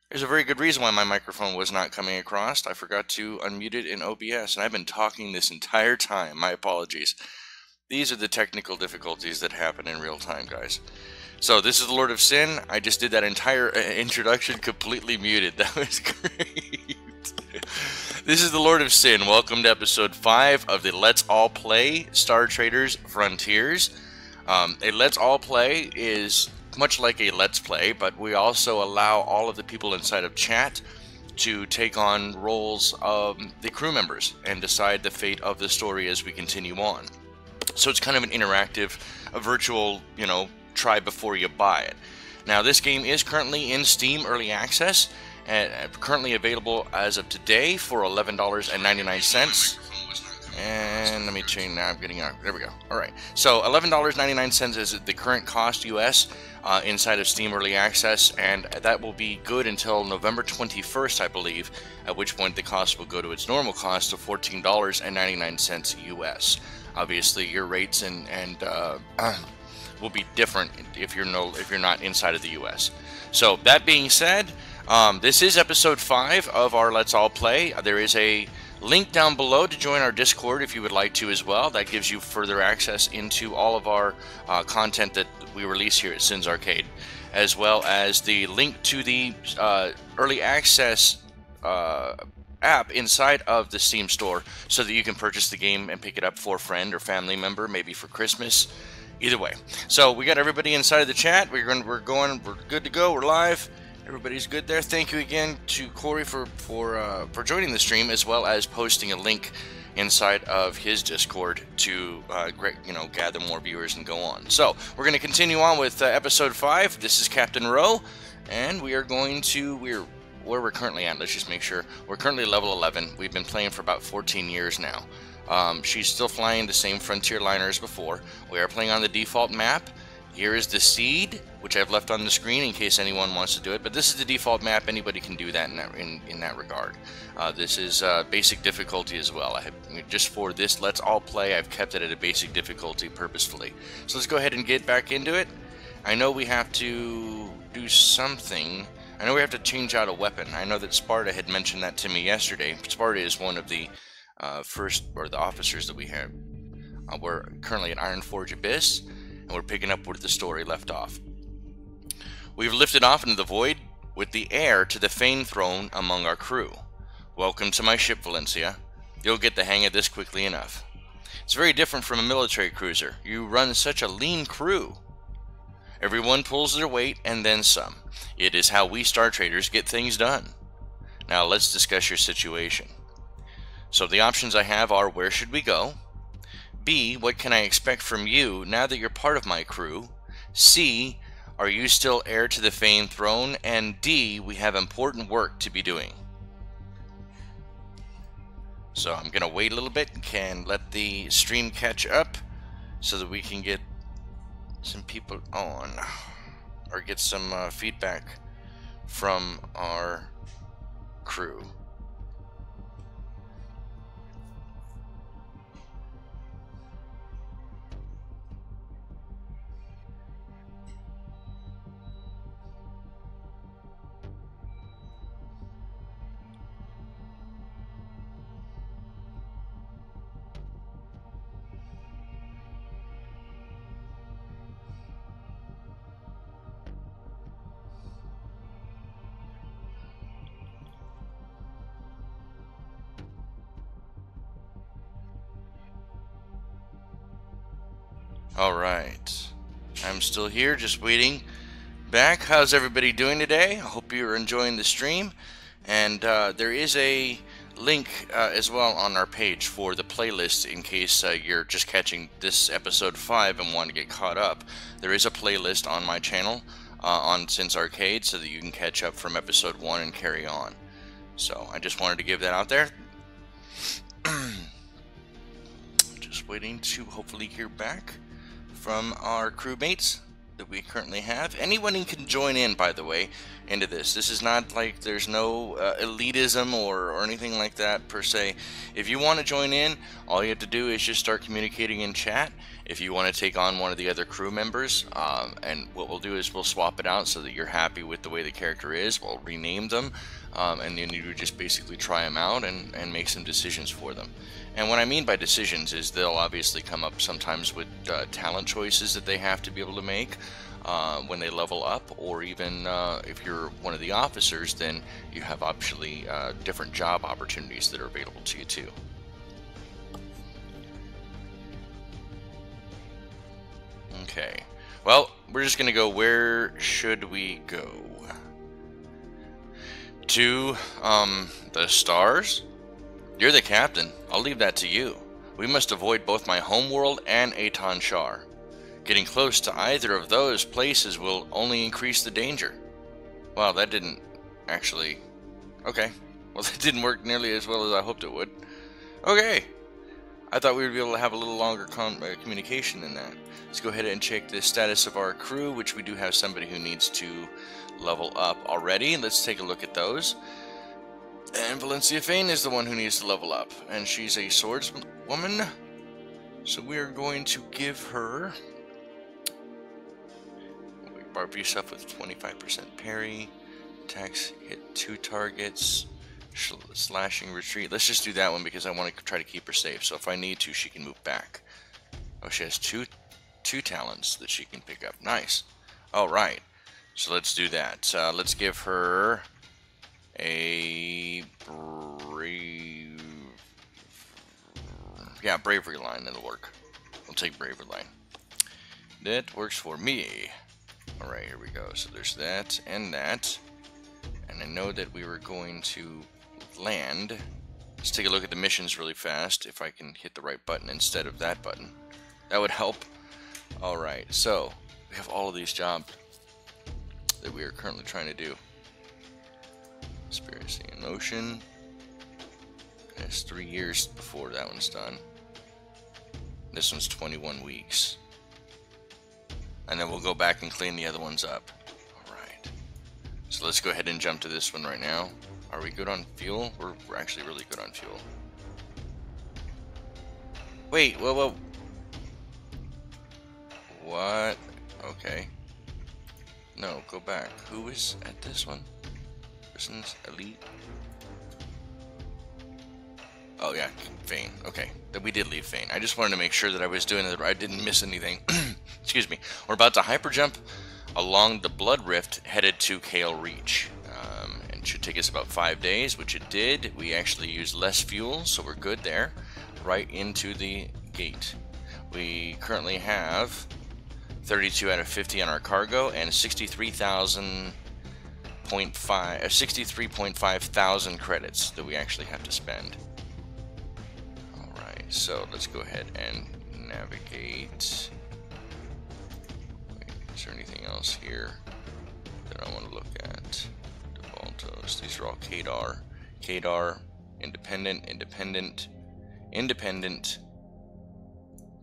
There's a very good reason why my microphone was not coming across. I forgot to unmute it in OBS, and I've been talking this entire time. My apologies. These are the technical difficulties that happen in real time, guys. So this is the LordofSyn. I just did that entire introduction completely muted. That was great. This is the LordofSyn. Welcome to episode 5 of the Let's All Play Star Traders Frontiers. A Let's All Play is much like a Let's Play, but we also allow all of the people inside of chat to take on roles of the crew members and decide the fate of the story as we continue on. So it's kind of an interactive, a virtual, try before you buy it. Now this game is currently in Steam Early Access, and currently available as of today for $11.99. And let me change now. I'm getting out. There we go. All right. So $11.99 is the current cost US inside of Steam Early Access, and that will be good until November 21st, I believe, at which point the cost will go to its normal cost of $14.99 US. Obviously, your rates and will be different if you're not inside of the US. So that being said, this is episode 5 of our Let's All Play. There is a link down below to join our Discord if you would like to as well. That gives you further access into all of our content that we release here at Syn's Arcade, as well as the link to the early access app inside of the Steam store so that you can purchase the game and pick it up for a friend or family member, maybe for Christmas. Either way. So we got everybody inside of the chat. We're good to go. We're live. Everybody's good there. Thank you again to Corey for joining the stream, as well as posting a link inside of his Discord to gather more viewers and go on. So we're going to continue on with episode 5. This is Captain Rowe, and we are going to where we're currently at. Let's just make sure we're currently level 11. We've been playing for about 14 years now. She's still flying the same frontier liner as before. We are playing on the default map. Here is the seed, which I've left on the screen in case anyone wants to do it. But this is the default map. Anybody can do that in that regard. This is basic difficulty as well. Just for this Let's All Play, I've kept it at a basic difficulty purposefully. So let's go ahead and get back into it. I know we have to do something. I know we have to change out a weapon. I know that Sparta had mentioned that to me yesterday. Sparta is one of the the officers that we have. We're currently at Ironforge Abyss, and we're picking up where the story left off. We've lifted off into the void with the heir to the Fane throne among our crew. Welcome to my ship, Valencia. You'll get the hang of this quickly enough. It's very different from a military cruiser. You run such a lean crew. Everyone pulls their weight and then some. It is how we Star Traders get things done. Now let's discuss your situation. So the options I have are: where should we go? B, what can I expect from you now that you're part of my crew? C, are you still heir to the Fane throne? And D, we have important work to be doing. So I'm going to wait a little bit and let the stream catch up so that we can get some people on, or get some feedback from our crew. Alright, I'm still here, just waiting back. How's everybody doing today? I hope you're enjoying the stream. And there is a link as well on our page for the playlist in case you're just catching this episode 5 and want to get caught up. There is a playlist on my channel on Syn's Arcade so that you can catch up from episode 1 and carry on. So I just wanted to give that out there. Just waiting to hopefully hear back from our crewmates. that we currently have. Anyone can join in, by the way, into this. This is not like there's no elitism or anything like that per se. If you want to join in, all you have to do is just start communicating in chat. If you want to take on one of the other crew members, and what we'll do is we'll swap it out so that you're happy with the way the character is. We'll rename them, and then you just basically try them out and make some decisions for them. And what I mean by decisions is they'll obviously come up sometimes with talent choices that they have to be able to make when they level up, or even if you're one of the officers, then you have actually different job opportunities that are available to you too. Okay, well, we're just gonna go. Where should we go? To the stars? You're the captain. I'll leave that to you. We must avoid both my homeworld and Aton Shar. Getting close to either of those places will only increase the danger. Wow, that didn't actually... Okay. Well, that didn't work nearly as well as I hoped it would. Okay. I thought we would be able to have a little longer communication than that. Let's go ahead and check the status of our crew, which we do have somebody who needs to level up already. Let's take a look at those. And Valencia Fane is the one who needs to level up, and she's a swordswoman, so we are going to give her barb yourself with 25% parry, attacks hit 2 targets, slashing retreat. Let's just do that one because I want to try to keep her safe, so if I need to, she can move back. Oh, she has two talents that she can pick up. Nice. Alright, so let's do that. Let's give her a bravery line. That'll work. We'll take bravery line. That works for me. Alright, here we go. So there's that and that. And I know that we were going to land. Let's take a look at the missions really fast. If I can hit the right button instead of that button, that would help. Alright, so we have all of these jobs that we are currently trying to do. Conspiracy in Motion. It's 3 years before that one's done. This one's 21 weeks. And then we'll go back and clean the other ones up. Alright. So let's go ahead and jump to this one right now. Are we good on fuel? We're actually really good on fuel. Wait, whoa. What? Okay. No, go back. Who is at this one? Person's elite. Oh yeah, Fane. Okay, that we did leave Fane. I just wanted to make sure that I was doing it. I didn't miss anything. Excuse me. We're about to hyperjump along the Blood Rift, headed to Kale Reach. And it should take us about 5 days, which it did. We actually used less fuel, so we're good there. Right into the gate. We currently have 32 out of 50 on our cargo and 63.5 thousand credits that we actually have to spend. Alright, so let's go ahead and navigate. Wait, is there anything else here that I want to look at? Devaltos, these are all Kadar. Kadar, Independent,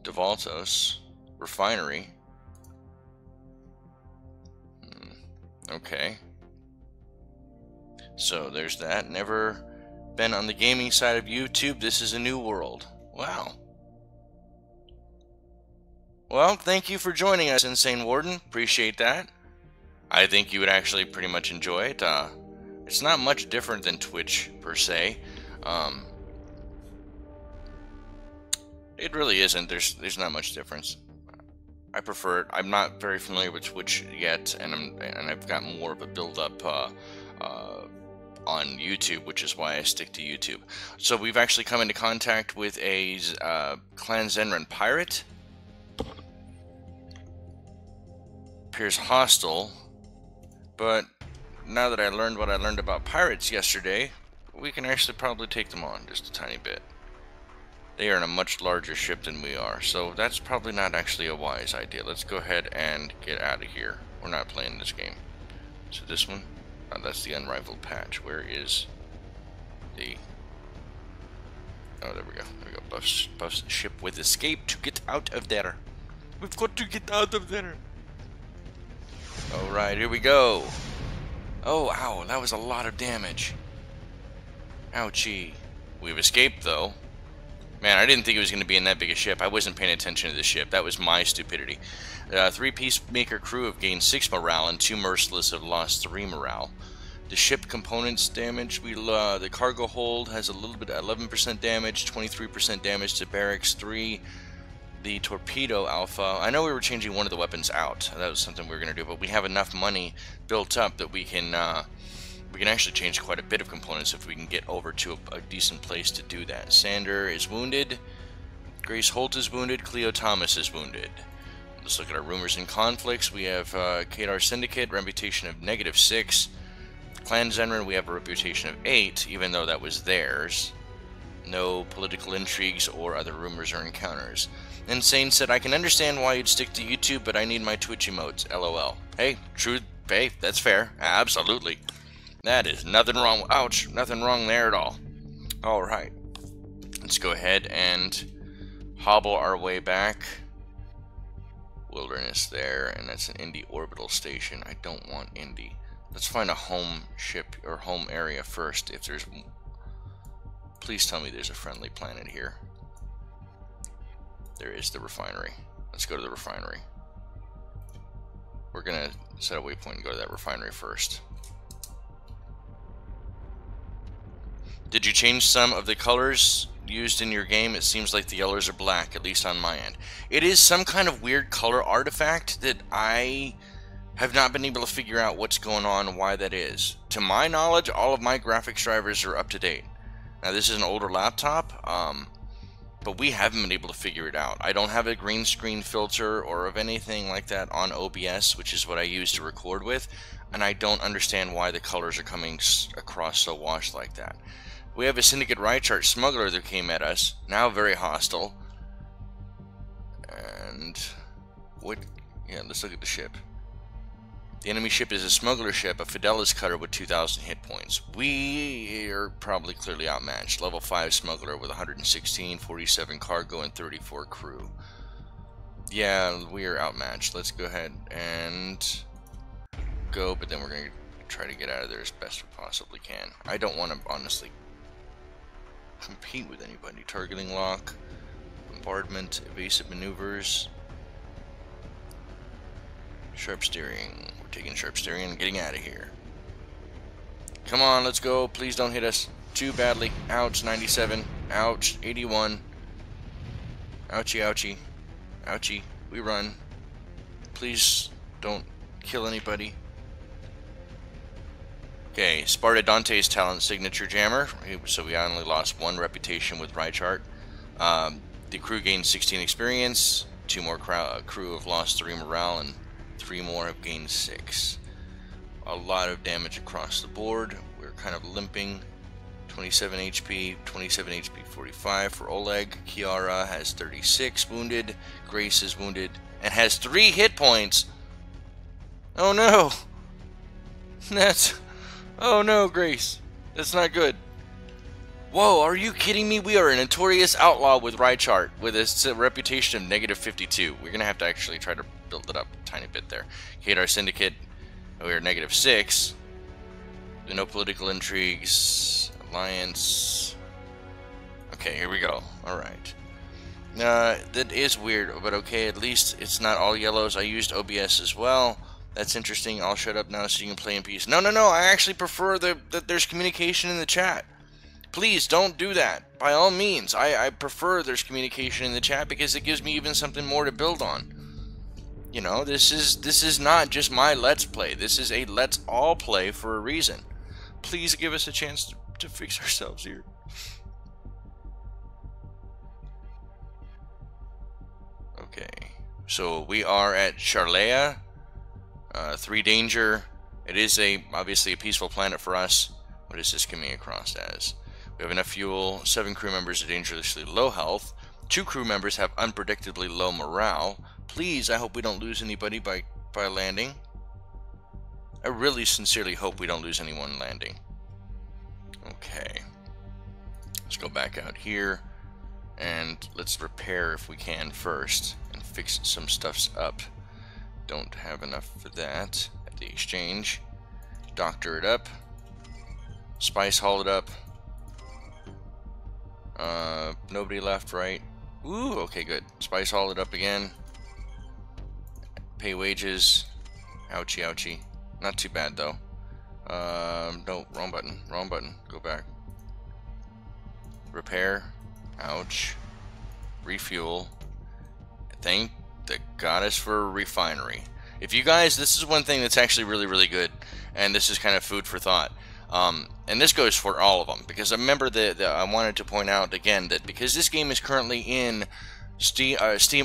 Devaltos, Refinery. Okay. So there's that. Never been on the gaming side of YouTube. This is a new world. Wow. Well, thank you for joining us, Insane Warden. Appreciate that. I think you would actually pretty much enjoy it. It's not much different than Twitch, per se. It really isn't. There's not much difference. I prefer it. I'm not very familiar with Twitch yet, and I've got more of a build-up on YouTube, which is why I stick to YouTube. So we've actually come into contact with a Clan Zenran pirate. Appears hostile, but now that I learned what I learned about pirates yesterday, we can actually probably take them on just a tiny bit. They are in a much larger ship than we are, so that's probably not actually a wise idea. Let's go ahead and get out of here. We're not playing this game. So this one, that's the Unrivaled Patch. Where is the... Oh, there we go. There we go. Buff's ship with escape to get out of there. We've got to get out of there. Alright, here we go. Oh, ow, that was a lot of damage. Ouchie. We've escaped, though. Man, I didn't think it was going to be in that big a ship. I wasn't paying attention to the ship. That was my stupidity. 3 Peacemaker crew have gained 6 morale, and 2 Merciless have lost 3 morale. The ship components damage, the cargo hold has a little bit, 11% damage, 23% damage to barracks 3. The torpedo alpha, I know we were changing one of the weapons out. That was something we were going to do, but we have enough money built up that we can actually change quite a bit of components if we can get over to a decent place to do that. Sander is wounded. Grace Holt is wounded. Cleo Thomas is wounded. Let's look at our rumors and conflicts. We have Kadar Syndicate, reputation of -6. Clan Zenran, we have a reputation of 8, even though that was theirs. No political intrigues or other rumors or encounters. Insane said, I can understand why you'd stick to YouTube, but I need my Twitch emotes. LOL. Hey, true. Hey, that's fair. Absolutely. That is nothing wrong. Ouch. Nothing wrong there at all. Alright. Let's go ahead and hobble our way back. Wilderness there, and that's an Indy orbital station. I don't want Indy. Let's find a home ship or home area first. If there's... Please tell me there's a friendly planet here. There is the refinery. Let's go to the refinery. We're gonna set a waypoint and go to that refinery first. Did you change some of the colors used in your game? It seems like the yellows are black, at least on my end. It is some kind of weird color artifact that I have not been able to figure out what's going on and why that is. To my knowledge, all of my graphics drivers are up to date. Now, this is an older laptop, but we haven't been able to figure it out. I don't have a green screen filter or of anything like that on OBS, which is what I use to record with, and I don't understand why the colors are coming across so washed like that. We have a Syndicate Rychart smuggler that came at us, now very hostile. And what? Yeah, let's look at the ship. The enemy ship is a smuggler ship, a Fidelis cutter with 2,000 hit points. We are probably clearly outmatched. Level 5 smuggler with 116, 47 cargo, and 34 crew. Yeah, we are outmatched. Let's go ahead and go, but then we're going to try to get out of there as best we possibly can. I don't want to, honestly, compete with anybody. Targeting lock, bombardment, evasive maneuvers, sharp steering. We're taking sharp steering and getting out of here. Come on, let's go. Please don't hit us too badly. Ouch, 97. Ouch, 81. Ouchie, ouchie. Ouchie. We run. Please don't kill anybody. Okay, Sparta Dante's talent signature jammer. So we only lost 1 reputation with Rychart. The crew gained 16 experience. 2 more crew have lost 3 morale, and 3 more have gained 6. A lot of damage across the board. We're kind of limping. 27 HP, 27 HP 45 for Oleg. Kiara has 36 wounded. Grace is wounded and has 3 hit points. Oh no! Oh no, Grace. That's not good. Whoa, are you kidding me? We are a notorious outlaw with Rychart with a reputation of -52. We're gonna have to actually try to build it up a tiny bit there. Kadar Syndicate, we are -6. No political intrigues. Alliance. Okay, here we go. Alright. That is weird, but okay, at least it's not all yellows. I used OBS as well. That's interesting. I'll shut up now so you can play in peace. No, I actually prefer that there's communication in the chat. Please don't do that. By all means, I prefer there's communication in the chat because it gives me even something more to build on. You know, this is not just my Let's Play. This is a Let's All Play for a reason. Please give us a chance to fix ourselves here. Okay, so we are at Charlea. 3 danger. It is obviously a peaceful planet for us. What is this coming across as? We have enough fuel. 7 crew members are dangerously low health. 2 crew members have unpredictably low morale. Please, I hope we don't lose anybody by landing. I really sincerely hope we don't lose anyone landing. Okay. Let's go back out here. And let's repair if we can first. And fix some stuffs up. Don't have enough for that. at the exchange, doctor it up, spice haul it up. Nobody left, right? Ooh, okay, good. Spice haul it up again. Pay wages. Ouchie, ouchie. Not too bad though. No, wrong button. Wrong button. Go back. Repair. Ouch. Refuel. Thank the goddess for a refinery. If you guys, this is one thing that's actually really, really good, and this is kind of food for thought. And this goes for all of them, because I remember that I wanted to point out again that because this game is currently in Steam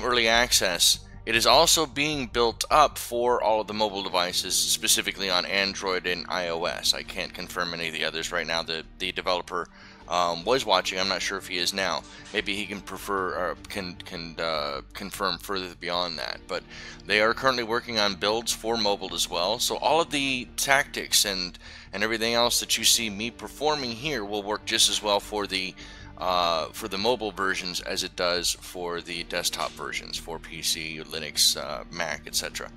Early Access, it is also being built up for all of the mobile devices, specifically on Android and iOS. I can't confirm any of the others right now. The developer was watching. I'm not sure if he is now. Maybe he can confirm further beyond that. But they are currently working on builds for mobile as well. So all of the tactics and everything else that you see me performing here will work just as well for the mobile versions as it does for the desktop versions for PC, Linux, Mac, etc.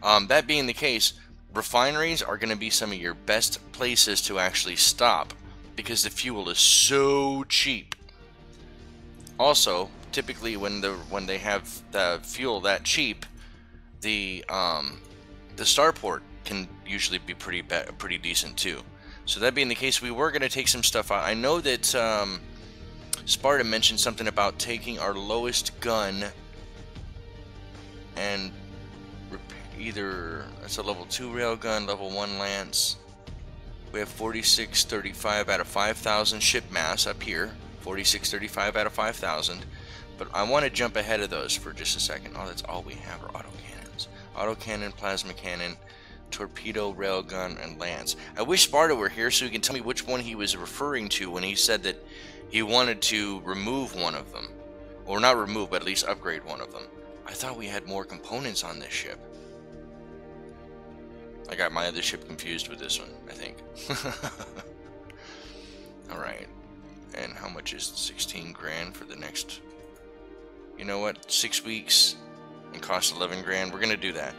That being the case, refineries are going to be some of your best places to actually stop, because the fuel is so cheap. Also, typically when they have the fuel that cheap, the starport can usually be pretty decent too. So that being the case, we were going to take some stuff out. I know that Sparta mentioned something about taking our lowest gun and either that's a level 2 railgun, level 1 lance. We have 4635 out of 5,000 ship mass up here. 4635 out of 5,000. But I want to jump ahead of those for just a second. Oh, that's all we have are autocannons. Autocannon, plasma cannon, torpedo, railgun, and lance. I wish Sparta were here so he can tell me which one he was referring to when he said that he wanted to remove one of them. Or not remove, but at least upgrade one of them. I thought we had more components on this ship. I got my other ship confused with this one, I think. Alright. And how much is 16 grand for the next... You know what? 6 weeks and cost 11 grand. We're going to do that.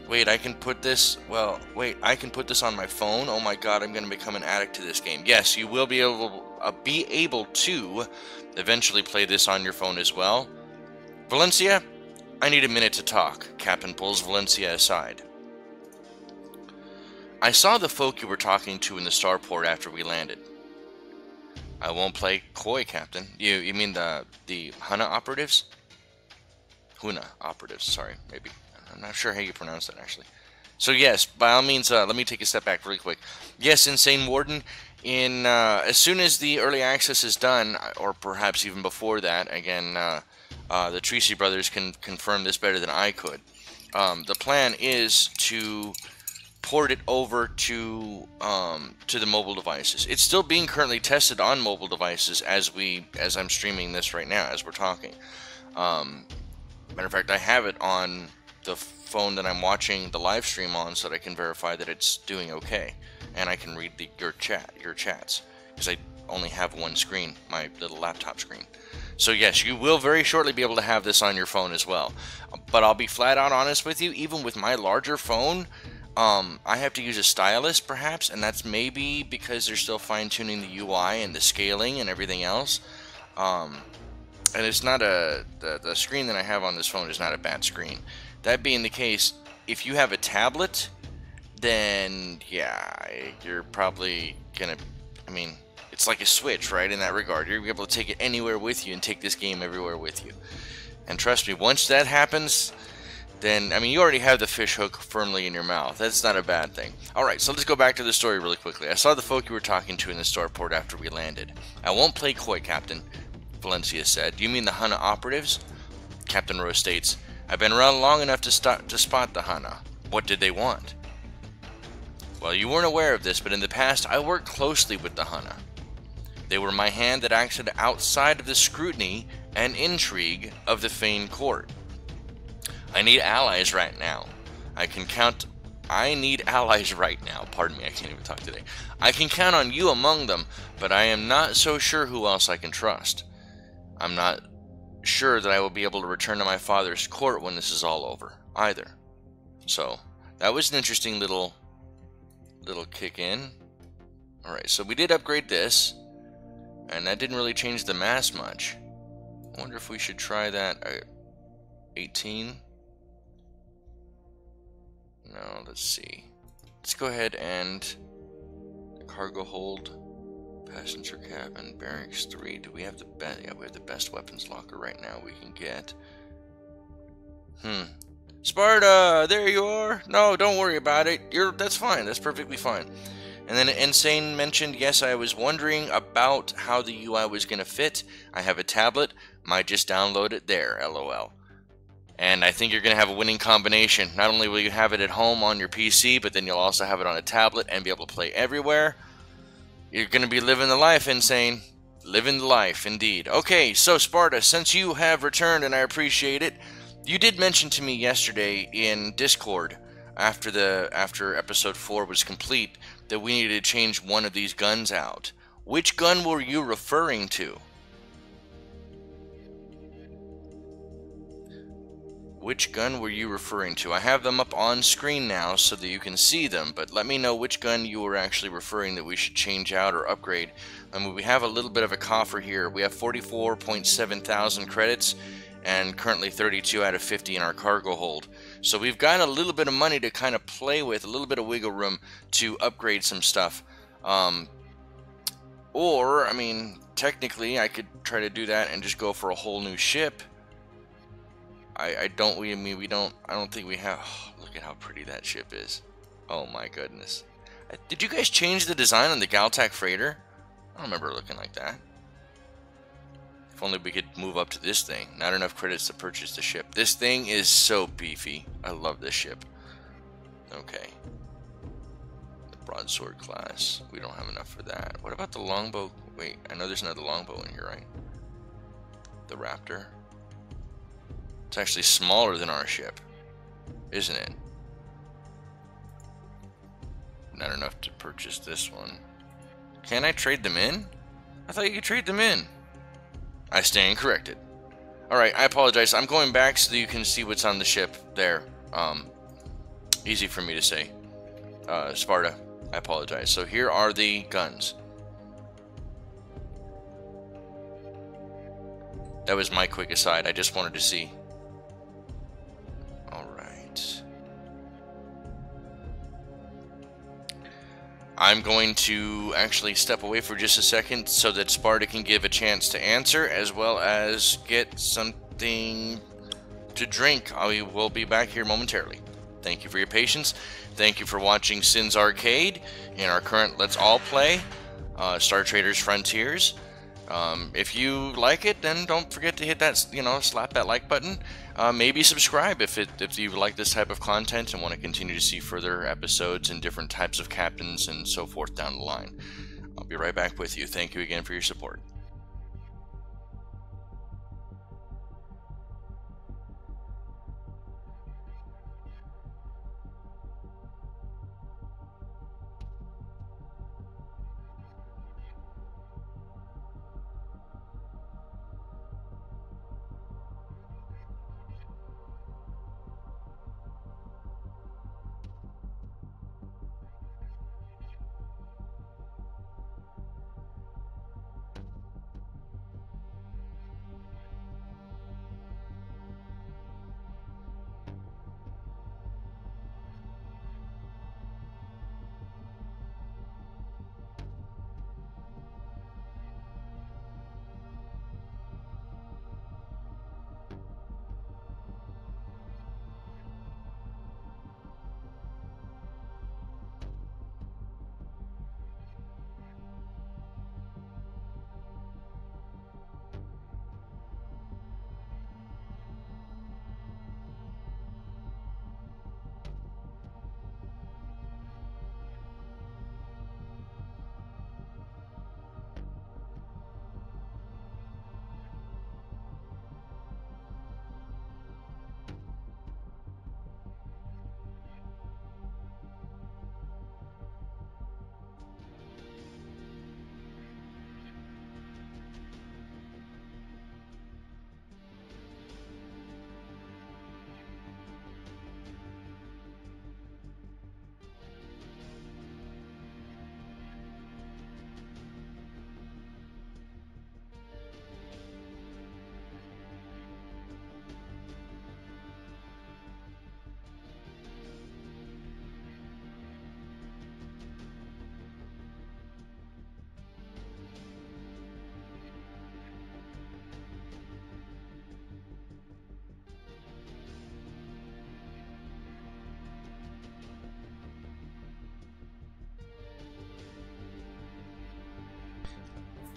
Wait, I can put this... Well, wait, I can put this on my phone? Oh my god, I'm going to become an addict to this game. Yes, you will be able to eventually play this on your phone as well. Valencia, I need a minute to talk. Captain pulls Valencia aside. I saw the folk you were talking to in the starport after we landed. I won't play coy, Captain. You mean the Huna operatives? Huna operatives, sorry, maybe. I'm not sure how you pronounce that, actually. So yes, by all means, let me take a step back really quick. Yes, Insane Warden, as soon as the early access is done, or perhaps even before that, again, the Tracy brothers can confirm this better than I could. The plan is to port it over to the mobile devices. It's still being currently tested on mobile devices as I'm streaming this right now, as we're talking. Matter of fact, I have it on the phone that I'm watching the live stream on, so that I can verify that it's doing okay, and I can read your chats, because I only have one screen, my little laptop screen. So yes, you will very shortly be able to have this on your phone as well. But I'll be flat out honest with you, even with my larger phone, I have to use a stylus perhaps, and that's maybe because they're still fine-tuning the UI and the scaling and everything else. And it's not the screen that I have on this phone is not a bad screen. That being the case, if you have a tablet, then yeah, you're probably gonna, I mean, it's like a Switch, right, in that regard. You're able to take it anywhere with you and take this game everywhere with you. And trust me, once that happens, then, I mean, you already have the fish hook firmly in your mouth. That's not a bad thing. Alright, so let's go back to the story really quickly. I saw the folk you were talking to in the starport after we landed. I won't play coy, Captain, Valencia said. Do you mean the Hana operatives? Captain Rose states, I've been around long enough to spot the Hana. What did they want? Well, you weren't aware of this, but in the past, I worked closely with the Hana. They were my hand that acted outside of the scrutiny and intrigue of the Fane court. I need allies right now. I need allies right now. Pardon me, I can't even talk today. I can count on you among them, but I am not so sure who else I can trust. I'm not sure that I will be able to return to my father's court when this is all over, either. So, That was an interesting little kick in. Alright, so we did upgrade this, and that didn't really change the mass much. I wonder if we should try that at 18. No, let's see. Let's go ahead and cargo hold, passenger cabin, barracks 3. Do we have the best? Yeah, we have the best weapons locker right now we can get. Sparta, there you are. No, don't worry about it. That's fine. That's perfectly fine. And then Insane mentioned, yes, I was wondering about how the UI was going to fit. I have a tablet. Might just download it there, LOL. And I think you're going to have a winning combination. Not only will you have it at home on your PC, but then you'll also have it on a tablet and be able to play everywhere. You're going to be living the life, Insane. Living the life, indeed. Okay, so Sparta, since you have returned and I appreciate it, you did mention to me yesterday in Discord, after episode 4 was complete, that we needed to change one of these guns out. Which gun were you referring to? Which gun were you referring to? I have them up on screen now so that you can see them, but let me know which gun you were actually referring that we should change out or upgrade. I mean, we have a little bit of a coffer here. We have 44.7 thousand credits and currently 32 out of 50 in our cargo hold. So we've got a little bit of money to kind of play with, a little bit of wiggle room to upgrade some stuff. Or, I mean, technically I could try to do that and just go for a whole new ship. I don't think we have. Oh, look at how pretty that ship is. Oh my goodness. Did you guys change the design on the Galtac freighter? I don't remember it looking like that. If only we could move up to this thing. Not enough credits to purchase the ship. This thing is so beefy. I love this ship. Okay. The broadsword class. We don't have enough for that. What about the longbow? Wait, I know there's another longbow in here, right? The Raptor. It's actually smaller than our ship, isn't it? Not enough to purchase this one. Can I trade them in? I thought you could trade them in. I stand corrected. Alright, I apologize. I'm going back so that you can see what's on the ship there. Easy for me to say. Sparta, I apologize. So here are the guns. That was my quick aside. I just wanted to see. Alright. I'm going to actually step away for just a second so that Sparta can give a chance to answer, as well as get something to drink. I will be back here momentarily. Thank you for your patience. Thank you for watching Syn's Arcade in our current Let's All Play, Star Traders Frontiers. If you like it, then don't forget to hit that, slap that like button. Maybe subscribe if you like this type of content and want to continue to see further episodes and different types of captains and so forth down the line. I'll be right back with you. Thank you again for your support.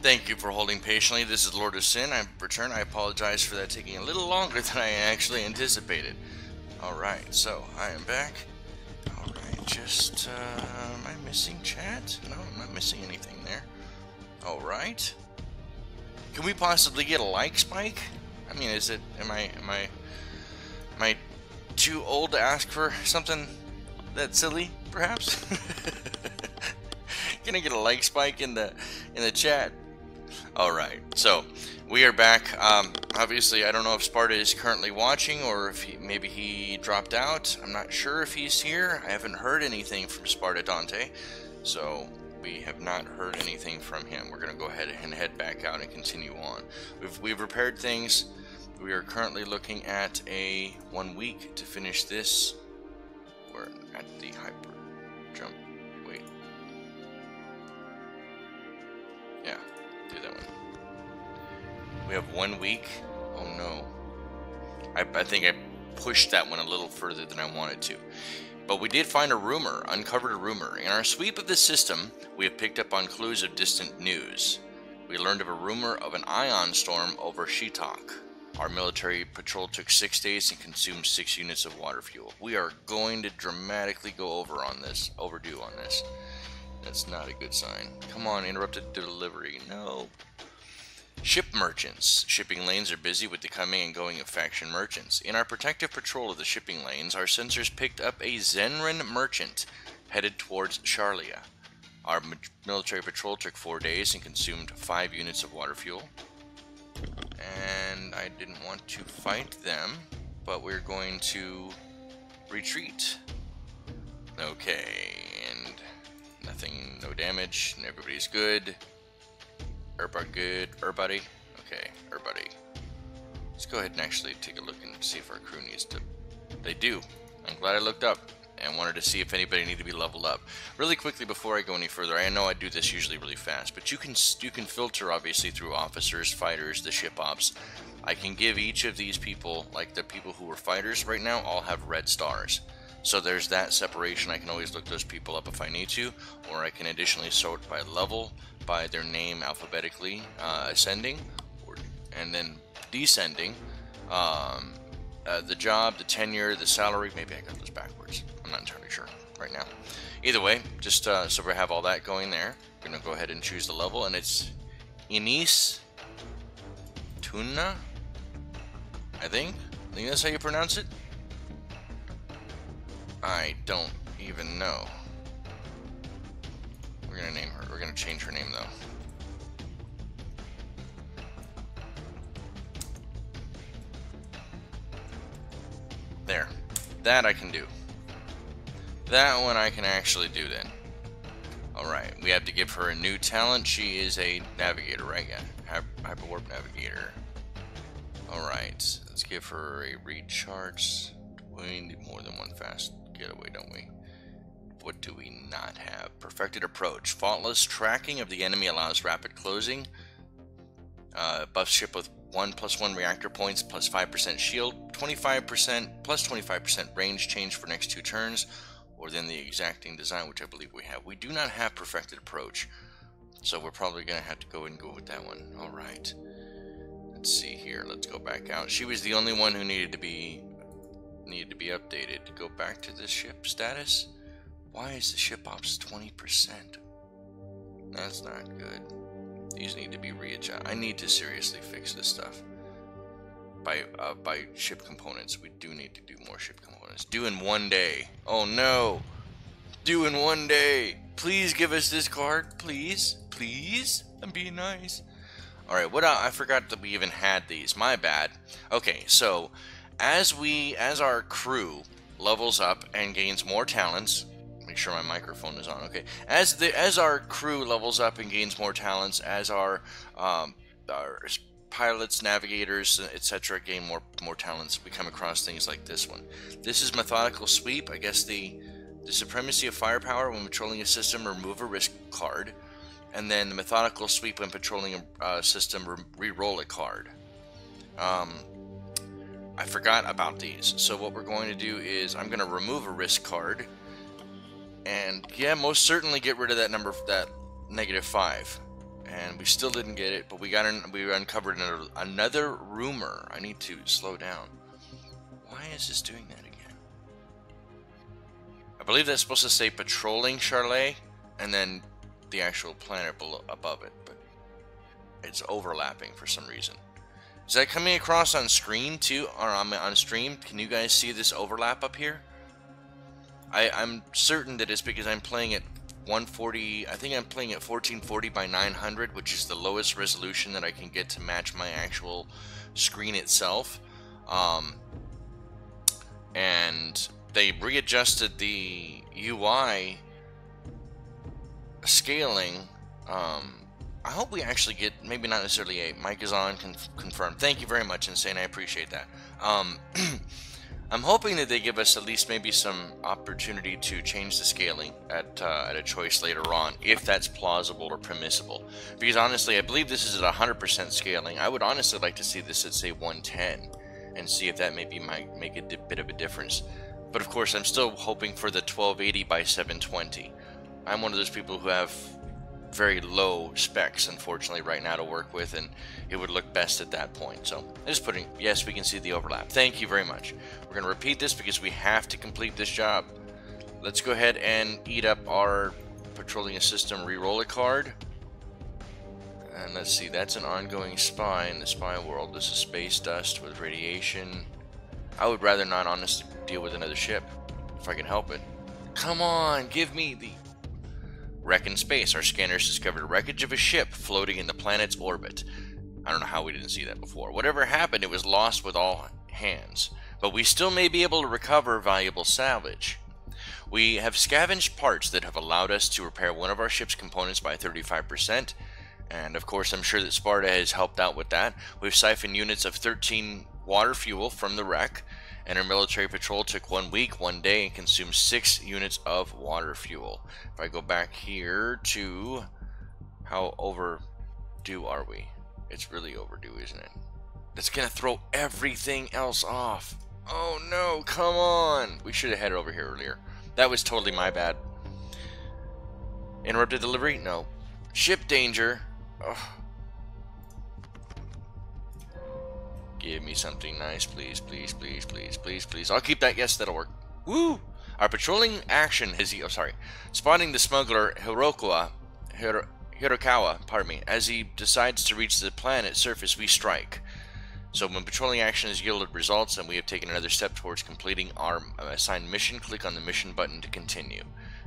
Thank you for holding patiently. This is LordofSyn. I'm return. I apologize for that taking a little longer than I actually anticipated. Alright, so I am back. Alright, just, am I missing chat? No, I'm not missing anything there. Alright. Can we possibly get a like spike? I mean, am I too old to ask for something that silly, perhaps? Can I get a like spike in the chat? Alright, so we are back. Obviously, I don't know if Sparta is currently watching or if maybe he dropped out. I'm not sure if he's here. I haven't heard anything from Sparta Dante, so we have not heard anything from him. We're going to go ahead and head back out and continue on. We've repaired things. We are currently looking at a 1 week to finish this. We're at the hyper jump. Wait. Yeah, do that one. We have 1 week. Oh no. I think I pushed that one a little further than I wanted to. But we did find uncovered a rumor. In our sweep of the system, we have picked up on clues of distant news. We learned of a rumor of an ion storm over Shitok. Our military patrol took 6 days and consumed 6 units of water fuel. We are going to dramatically go overdue on this. That's not a good sign. Come on, interrupted delivery. No. Ship merchants. Shipping lanes are busy with the coming and going of faction merchants. In our protective patrol of the shipping lanes, our sensors picked up a Zenran merchant headed towards Charlia. Our military patrol took 4 days and consumed 5 units of water fuel. And I didn't want to fight them, but we're going to retreat. Okay, and nothing, no damage, and everybody's good. Everybody good? Everybody? Okay, everybody. Let's go ahead and actually take a look and see if our crew needs to... They do. I'm glad I looked up and wanted to see if anybody needed to be leveled up. Really quickly before I go any further, I know I do this usually really fast, but you can filter obviously through officers, fighters, the ship ops. I can give each of these people, like the people who were fighters right now, all have red stars. So there's that separation. I can always look those people up if I need to, or I can additionally sort by level, by their name alphabetically, ascending, and then descending. The job, the tenure, the salary, maybe I got those backwards. I'm not entirely sure right now. Either way, just so we have all that going there, we're going to go ahead and choose the level, and it's Inis Tuna, I think that's how you pronounce it. I don't even know. We're going to name her. We're going to change her name, though. There. That I can do. That one I can actually do then. Alright, we have to give her a new talent. She is a navigator, right? Yeah, hyperwarp navigator. Alright, let's give her a recharge. We need more than one fast getaway, don't we? What do we not have? Perfected approach. Faultless tracking of the enemy allows rapid closing. Buff ship with 1+1 reactor points plus 5% shield, 25% plus 25% range change for next 2 turns, or then the exacting design, which I believe we have. We do not have perfected approach, so we're probably going to have to go and go with that one. All right. Let's see here. Let's go back out. She was the only one who needed to be updated. Go back to the ship status. Why is the ship ops 20%? That's not good. These need to be readjusted. I need to seriously fix this stuff. By ship components, we do need to do more ship components. Due in 1 day. Oh no! Due in 1 day. Please give us this card, please, please. I'm being nice. All right. What I forgot that we even had these. My bad. Okay, so as our crew levels up and gains more talents. Make sure my microphone is on. Okay. As our crew levels up and gains more talents, as our pilots, navigators, etc. gain more talents, we come across things like this one. This is methodical sweep. I guess the supremacy of firepower when patrolling a system, remove a risk card, and then the methodical sweep when patrolling a system, re-roll a card. I forgot about these. So what we're going to do is I'm going to remove a risk card. And yeah, most certainly get rid of that -5. and we still didn't get it, but we uncovered another rumor. I need to slow down. Why is this doing that again? I believe that's supposed to say patrolling Charlet, and then the actual planet below, above it, but it's overlapping for some reason. Is that coming across on screen too, or on stream? Can you guys see this overlap up here? I'm certain that it's because I'm playing at 140. I think I'm playing at 1440 by 900, which is the lowest resolution that I can get to match my actual screen itself. And they readjusted the UI scaling. I hope we actually get, maybe not necessarily a mic is on, confirmed. Thank you very much, Insane. I appreciate that. I'm hoping that they give us at least maybe some opportunity to change the scaling at a choice later on, if that's plausible or permissible. Because honestly, I believe this is at 100% scaling. I would honestly like to see this at, say, 110 and see if that maybe might make a bit of a difference. But of course, I'm still hoping for the 1280 by 720. I'm one of those people who have very low specs, unfortunately, right now to work with, and it would look best at that point. So I'm just putting, yes, we can see the overlap. Thank you very much. We're going to repeat this because we have to complete this job. Let's go ahead and eat up our patrolling system reroller card. And let's see, that's an ongoing spy in the spy world. This is space dust with radiation. I would rather not honestly deal with another ship if I can help it. Come on, give me the wreck in space. Our scanners discovered a wreckage of a ship floating in the planet's orbit. I don't know how we didn't see that before. Whatever happened, it was lost with all hands. But we still may be able to recover valuable salvage. We have scavenged parts that have allowed us to repair one of our ship's components by 35%. And of course, I'm sure that Sparta has helped out with that. We've siphoned units of 13 water fuel from the wreck. And our military patrol took 1 week, 1 day, and consumed 6 units of water fuel. If I go back here to how overdue are we? It's really overdue, isn't it? That's going to throw everything else off. Oh no, come on. We should have headed over here earlier. That was totally my bad. Interrupted delivery? No. Ship danger. Ugh. Give me something nice, please, please, please, please, please, please. I'll keep that. Yes, that'll work. Woo! Our patrolling action is, spotting the smuggler Hirokawa, pardon me. As he decides to reach the planet's surface, we strike. So when patrolling action has yielded results and we have taken another step towards completing our assigned mission, click on the mission button to continue.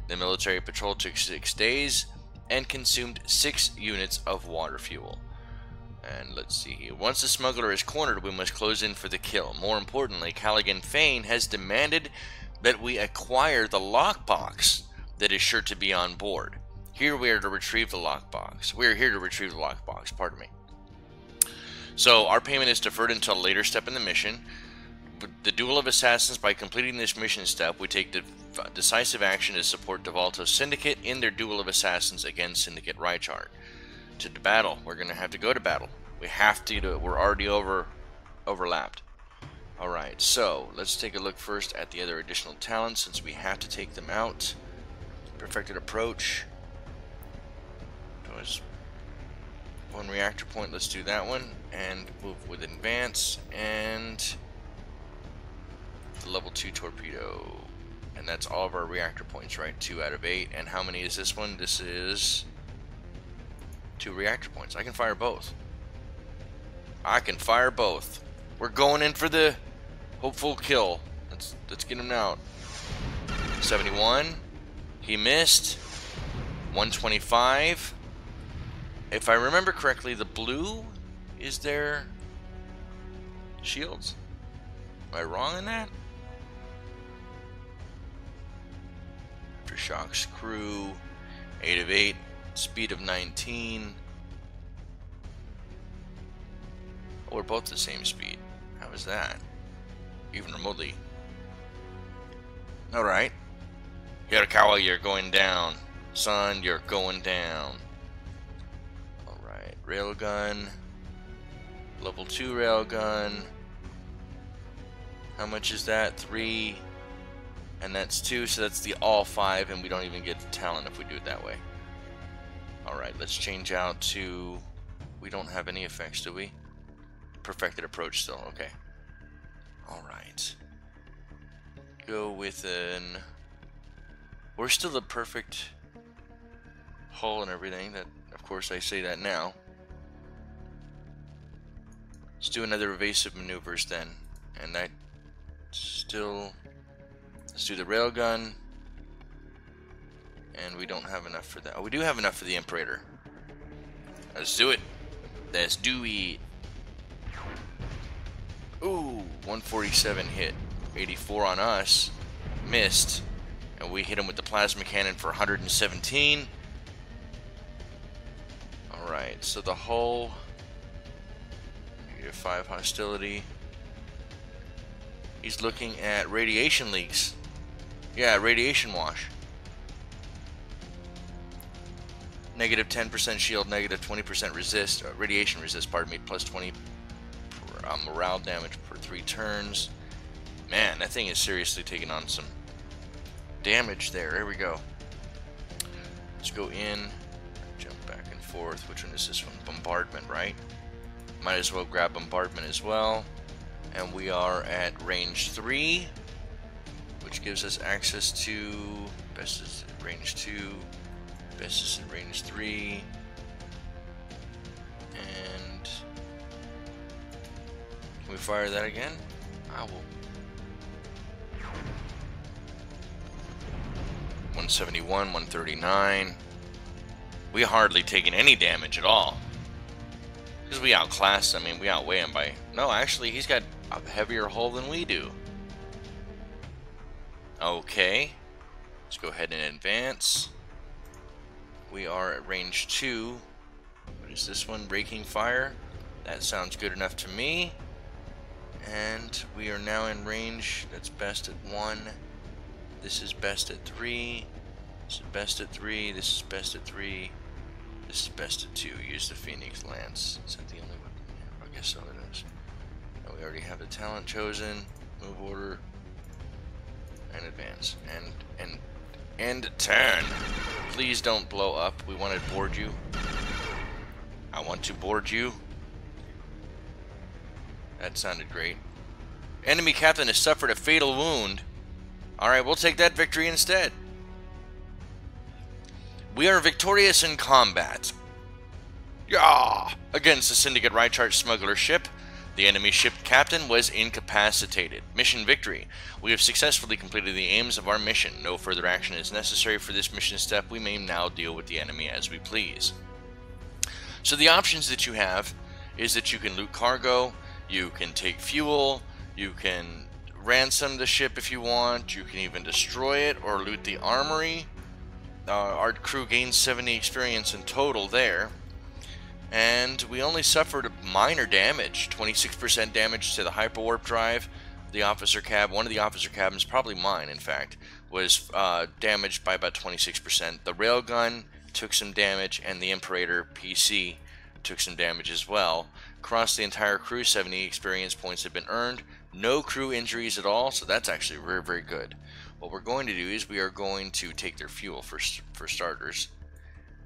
The military patrol took 6 days and consumed 6 units of water fuel. And let's see here. Once the smuggler is cornered, we must close in for the kill. More importantly, Callaghan Fane has demanded that we acquire the lockbox that is sure to be on board. Here we are to retrieve the lockbox. We are here to retrieve the lockbox, pardon me. So our payment is deferred until a later step in the mission. The Duel of Assassins, by completing this mission step, we take decisive action to support Devalto's Syndicate in their Duel of Assassins against Syndicate Reichard. To battle. We're going to have to go to battle. We have to do it. We're already overlapped. Alright, so let's take a look first at the other additional talents since we have to take them out. Perfected approach. Was one reactor point. Let's do that one. And move with advance. And the level 2 torpedo. And that's all of our reactor points, right? 2 out of 8. And how many is this one? This is 2 reactor points. I can fire both. I can fire both. We're going in for the hopeful kill. Let's get him out. 71. He missed. 125. If I remember correctly, the blue is their shields. Am I wrong in that? Aftershocks crew. 8 of 8. Speed of 19. Oh, we're both the same speed. How is that? Even remotely. Alright. Hirakawa, you're going down. Son, you're going down. Alright. Railgun. Level 2 railgun. How much is that? 3. And that's 2, so that's the all 5, and we don't even get the talent if we do it that way. Alright, let's change out to... We don't have any effects, do we? Perfected approach still, okay. Alright. Go with an... We're still the perfect hull and everything. That, of course, I say that now. Let's do another evasive maneuvers then. And that still... Let's do the railgun. And we don't have enough for that. Oh, we do have enough for the Imperator. Let's do it. Let's do it. Ooh, 147 hit. 84 on us. Missed. And we hit him with the plasma cannon for 117. Alright, so the hull... -5 hostility. He's looking at radiation leaks. Yeah, radiation wash. Negative 10% shield, negative 20% resist, radiation resist, pardon me, plus 20 morale damage per 3 turns. Man, that thing is seriously taking on some damage there. Here we go. Let's go in, jump back and forth. Which one is this one? Bombardment, right? Might as well grab bombardment as well. And we are at range 3, which gives us access to best is at range 2, best is at range 3, and can we fire that again? I will. 171, 139. We hardly taken any damage at all. Because we outclassed, I mean, we outweigh him by... No, actually, he's got a heavier hull than we do. Okay. Let's go ahead and advance. We are at range 2. What is this one? Raking fire. That sounds good enough to me. And we are now in range. That's best at 1. This is best at 3. This is best at 3. This is best at 3. This is best at 2. Use the Phoenix Lance. Is that the only one? Yeah, I guess so it is. And we already have the talent chosen. Move order. And advance. And turn. Please don't blow up. We want to board you. I want to board you. That sounded great. Enemy captain has suffered a fatal wound. Alright, we'll take that victory instead. We are victorious in combat. Yeah! Against the Syndicate Rychart smuggler ship. The enemy ship captain was incapacitated. Mission victory. We have successfully completed the aims of our mission. No further action is necessary for this mission step. We may now deal with the enemy as we please. So the options that you have is that you can loot cargo, you can take fuel, you can ransom the ship if you want, you can even destroy it or loot the armory. Our crew gained 70 experience in total there. And we only suffered minor damage, 26% damage to the hyperwarp drive. The officer cab, one of the officer cabins, probably mine in fact, was damaged by about 26%. The railgun took some damage, and the Imperator PC took some damage as well. Across the entire crew, 70 experience points have been earned. No crew injuries at all, so that's actually very, very good. What we're going to do is we are going to take their fuel for starters,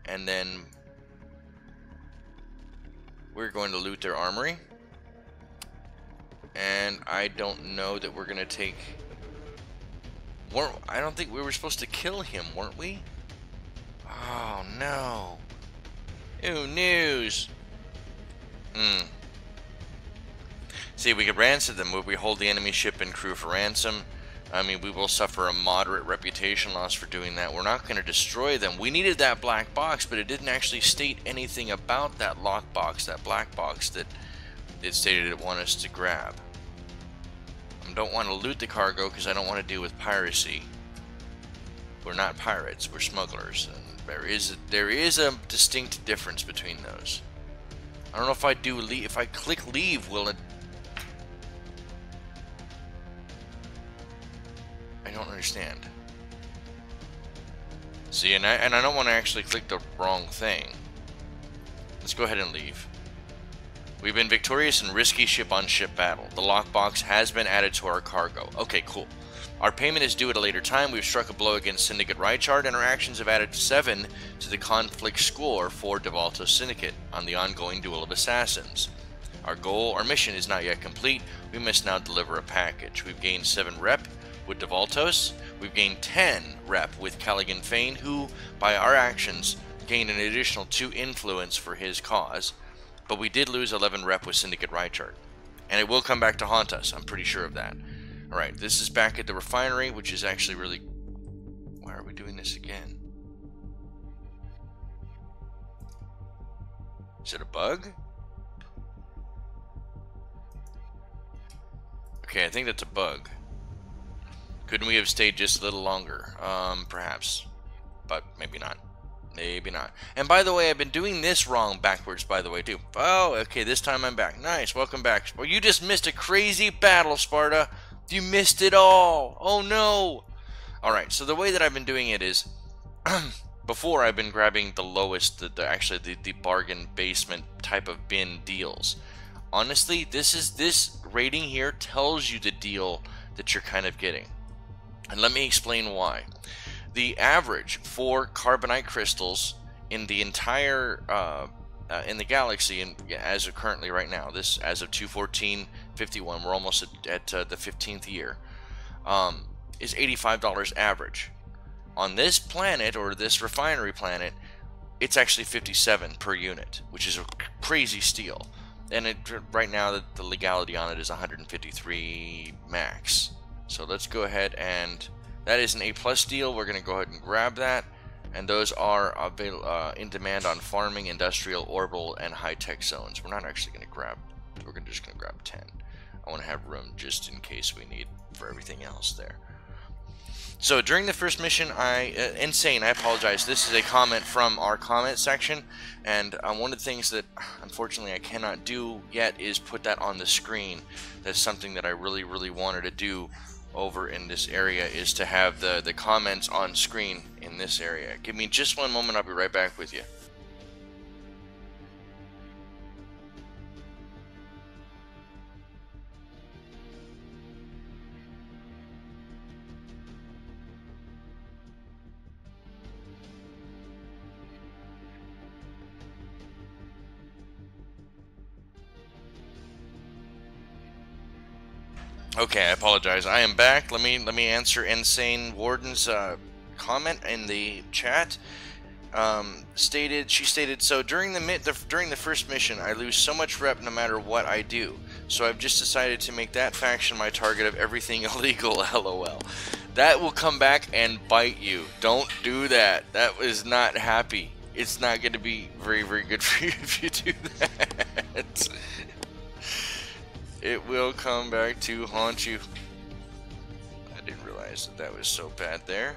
and then we're going to loot their armory. And I don't know that we're going to take... I don't think we were supposed to kill him, weren't we? Oh, no. Ew, news. See, we could ransom them. Would we hold the enemy ship and crew for ransom? I mean, we will suffer a moderate reputation loss for doing that. We're not going to destroy them. We needed that black box, but it didn't actually state anything about that lockbox, that black box that it stated it wanted us to grab. I don't want to loot the cargo because I don't want to deal with piracy. We're not pirates, we're smugglers. And there is a distinct difference between those. I don't know if I do leave. If I click leave, will it... I don't understand. See, and I don't want to actually click the wrong thing. Let's go ahead and leave. We've been victorious in risky ship-on-ship battle. The lockbox has been added to our cargo. Okay, cool. Our payment is due at a later time. We've struck a blow against Syndicate Reichard, and our actions have added 7 to the conflict score for Devalto Syndicate on the ongoing Duel of Assassins. Our mission is not yet complete. We must now deliver a package. We've gained 7 rep with Devaltos. We've gained 10 rep with Callaghan Fane, who, by our actions, gained an additional 2 influence for his cause. But we did lose 11 rep with Syndicate Reichard. And it will come back to haunt us, I'm pretty sure of that. Alright, this is back at the refinery, which is actually really... Why are we doing this again? Is it a bug? Okay, I think that's a bug. Couldn't we have stayed just a little longer? Perhaps. But maybe not. Maybe not. And by the way, I've been doing this wrong backwards, by the way, too. Oh, okay, this time I'm back. Nice, welcome back. Well, you just missed a crazy battle, Sparta. You missed it all. Oh, no. Alright, so the way that I've been doing it is... before, I've been grabbing the lowest, actually the bargain basement type of bin deals. Honestly, this rating here tells you the deal that you're kind of getting. And let me explain why. The average for carbonite crystals in the entire in the galaxy, and as of currently right now, this as of 2/14/51, we're almost at the 15th year, is $85 average. On this planet, or this refinery planet, it's actually 57 per unit, which is a crazy steal. And right now the legality on it is 153 max. So let's go ahead, and that is an A+ deal. We're going to go ahead and grab that, and those are in demand on farming, industrial, orbital, and high-tech zones. We're not actually going to grab, we're just going to grab 10. I want to have room just in case we need for everything else there. So during the first mission, Insane, I apologize, this is a comment from our comment section, and one of the things that unfortunately I cannot do yet is put that on the screen. That's something that I really, really wanted to do over in this area, is to have the comments on screen in this area. Give me just one moment, I'll be right back with you. Okay, I apologize. I am back. Let me answer Insane Warden's comment in the chat. She stated, so during the first mission, I lose so much rep no matter what I do. So I've just decided to make that faction my target of everything illegal. LOL. That will come back and bite you. Don't do that. That is not happy. It's not going to be very, very good for you if you do that. It will come back to haunt you. I didn't realize that was so bad there.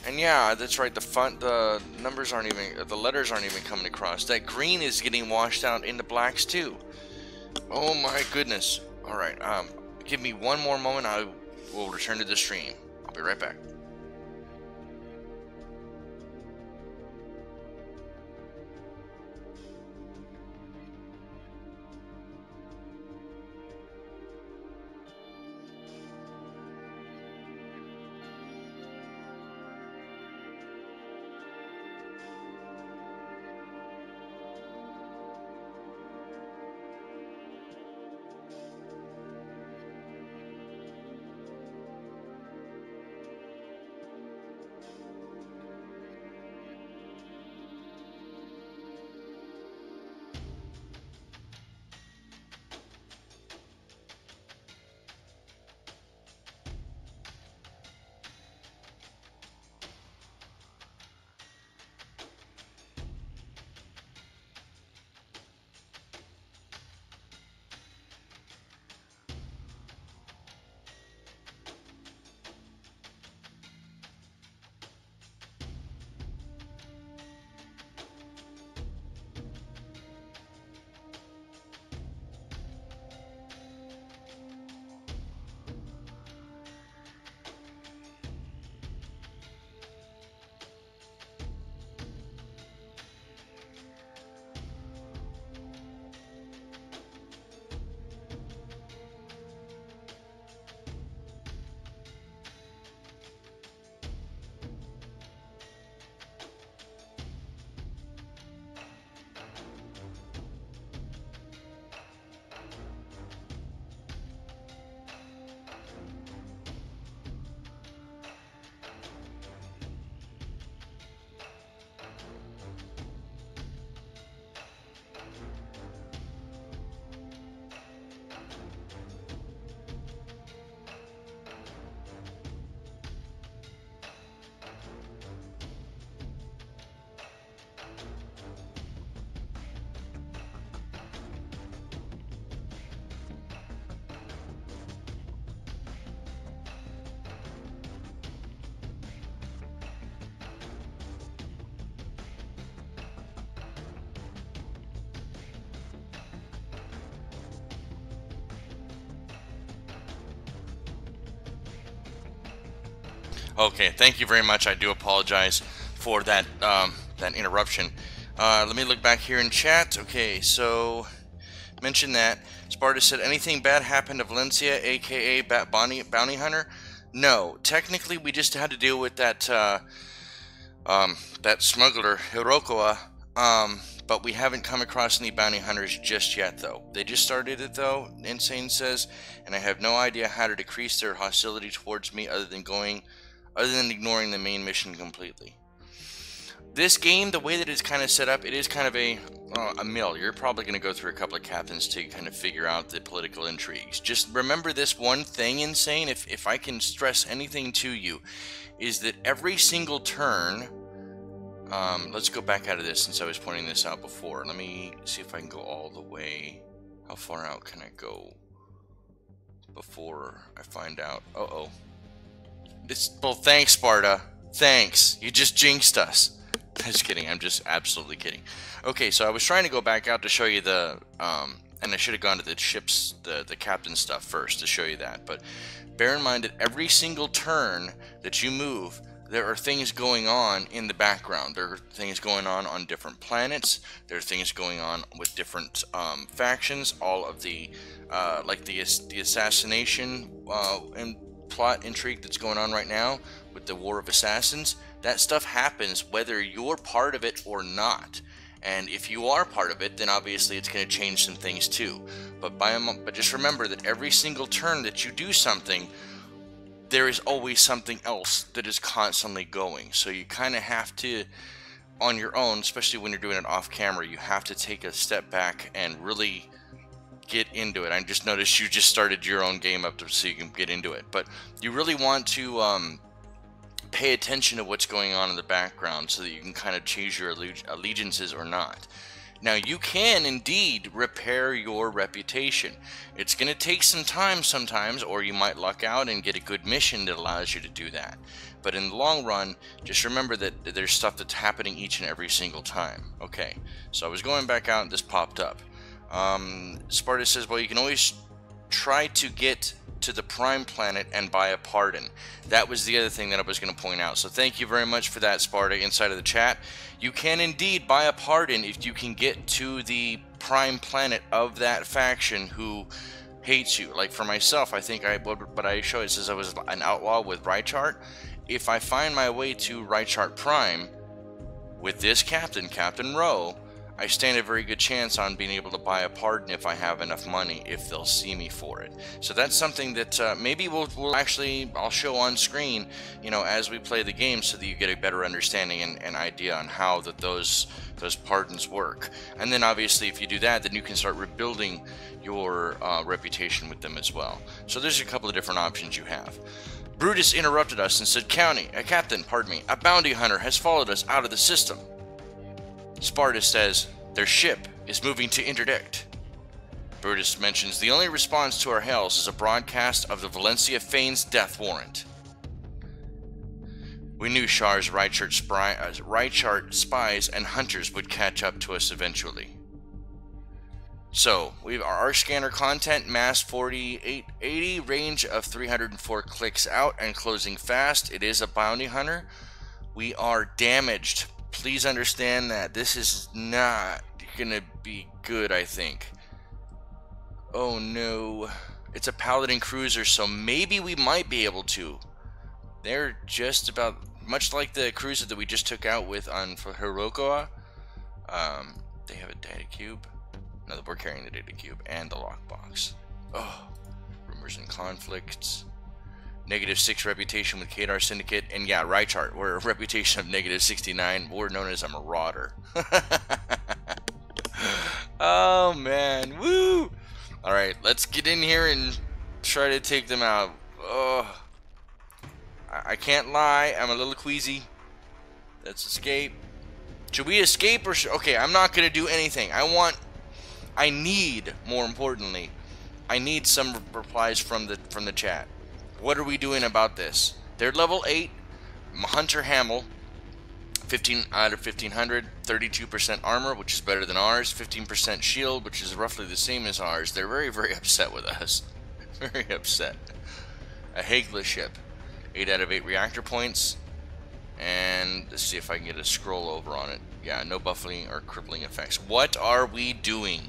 And yeah, that's right, the numbers aren't even, the letters aren't even coming across. That green is getting washed out into blacks too. Oh my goodness. Alright, give me one more moment, I will return to the stream. I'll be right back. Okay, thank you very much. I do apologize for that that interruption. Let me look back here in chat. Okay, so mention that Sparta said anything bad happened to Valencia, aka Bounty Hunter. No, technically we just had to deal with that that smuggler Hirokoa. But we haven't come across any bounty hunters just yet, though. They just started it, though, Insane says, and I have no idea how to decrease their hostility towards me other than ignoring the main mission completely. This game, the way that it's kind of set up, it is kind of a mill. You're probably going to go through a couple of captains to kind of figure out the political intrigues. Just remember this one thing, Insane, if I can stress anything to you, is that every single turn... let's go back out of this since I was pointing this out before. Let me see if I can go all the way. How far out can I go before I find out? Uh-oh. Well, thanks, Sparta. Thanks. You just jinxed us. Just kidding. I'm just absolutely kidding. Okay, so I was trying to go back out to show you the... and I should have gone to the ships, the captain stuff first to show you that. But bear in mind that every single turn that you move... there are things going on in the background. There are things going on different planets. There are things going on with different factions. All of the, like the assassination and plot intrigue that's going on right now with the War of Assassins. That stuff happens whether you're part of it or not. And if you are part of it, then obviously it's going to change some things too. But just remember that every single turn that you do something, there is always something else that is constantly going. So you kind of have to, on your own, especially when you're doing it off camera, you have to take a step back and really get into it. I just noticed you just started your own game up so you can get into it. But you really want to pay attention to what's going on in the background so that you can kind of choose your allegiances or not. Now, you can indeed repair your reputation. It's going to take some time sometimes, or you might luck out and get a good mission that allows you to do that. But in the long run, just remember that there's stuff that's happening each and every single time. Okay, so I was going back out and this popped up. Sparta says, well, you can always try to get to the Prime Planet and buy a pardon. That was the other thing that I was going to point out. So thank you very much for that, Sparta, inside of the chat. You can indeed buy a pardon if you can get to the Prime Planet of that faction who hates you. Like for myself, I think what I showed, it says I was an outlaw with Reichart. If I find my way to Reichart Prime with this captain, Captain Rowe, I stand a very good chance on being able to buy a pardon if I have enough money, if they'll see me for it. So that's something that maybe I'll show on screen, you know, as we play the game, so that you get a better understanding and idea on how those pardons work. And then obviously if you do that, then you can start rebuilding your reputation with them as well. So there's a couple of different options you have. Brutus interrupted us and said, Captain, pardon me, a bounty hunter has followed us out of the system. Sparta says, their ship is moving to interdict. Brutus mentions, the only response to our hails is a broadcast of the Valencia Fane's death warrant. We knew Char's Reichart spies and hunters would catch up to us eventually. So, our scanner content, mass 4880, range of 304 clicks out and closing fast. It is a bounty hunter. We are damaged. Please understand that this is not gonna be good, I think. Oh no. It's a Paladin cruiser, so maybe we might be able to. They're just about, much like the cruiser that we just took out with on Hirokoa. They have a data cube. No, we're carrying the data cube and the lockbox. Oh, rumors and conflicts. -6 reputation with Kadar Syndicate, and yeah, Reichart, we're a reputation of -69. We're known as a marauder. Oh man, woo! All right, let's get in here and try to take them out. Oh, I can't lie, I'm a little queasy. Let's escape. Should we escape or okay? I'm not gonna do anything. I need, more importantly, I need some replies from the chat. What are we doing about this? They're level 8, Hunter Hamel, 15 out of 1500, 32% armor, which is better than ours, 15% shield, which is roughly the same as ours. They're very, very upset with us. Very upset. A Hagla ship. 8 out of 8 reactor points. And let's see if I can get a scroll over on it. Yeah, no buffering or crippling effects. What are we doing?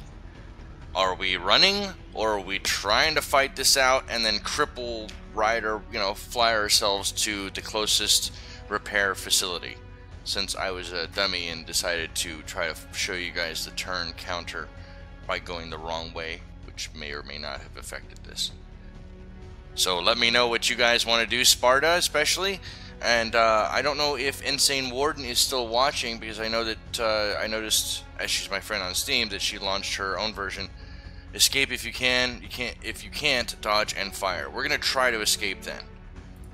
Are we running, or are we trying to fight this out and then cripple, ride, or fly ourselves to the closest repair facility? Since I was a dummy and decided to try to show you guys the turn counter by going the wrong way, which may or may not have affected this. So let me know what you guys want to do, Sparta especially. And I don't know if Insane Warden is still watching, because I know that I noticed, as she's my friend on Steam, that she launched her own version. Escape if you can. If you can't, dodge and fire. We're gonna try to escape then.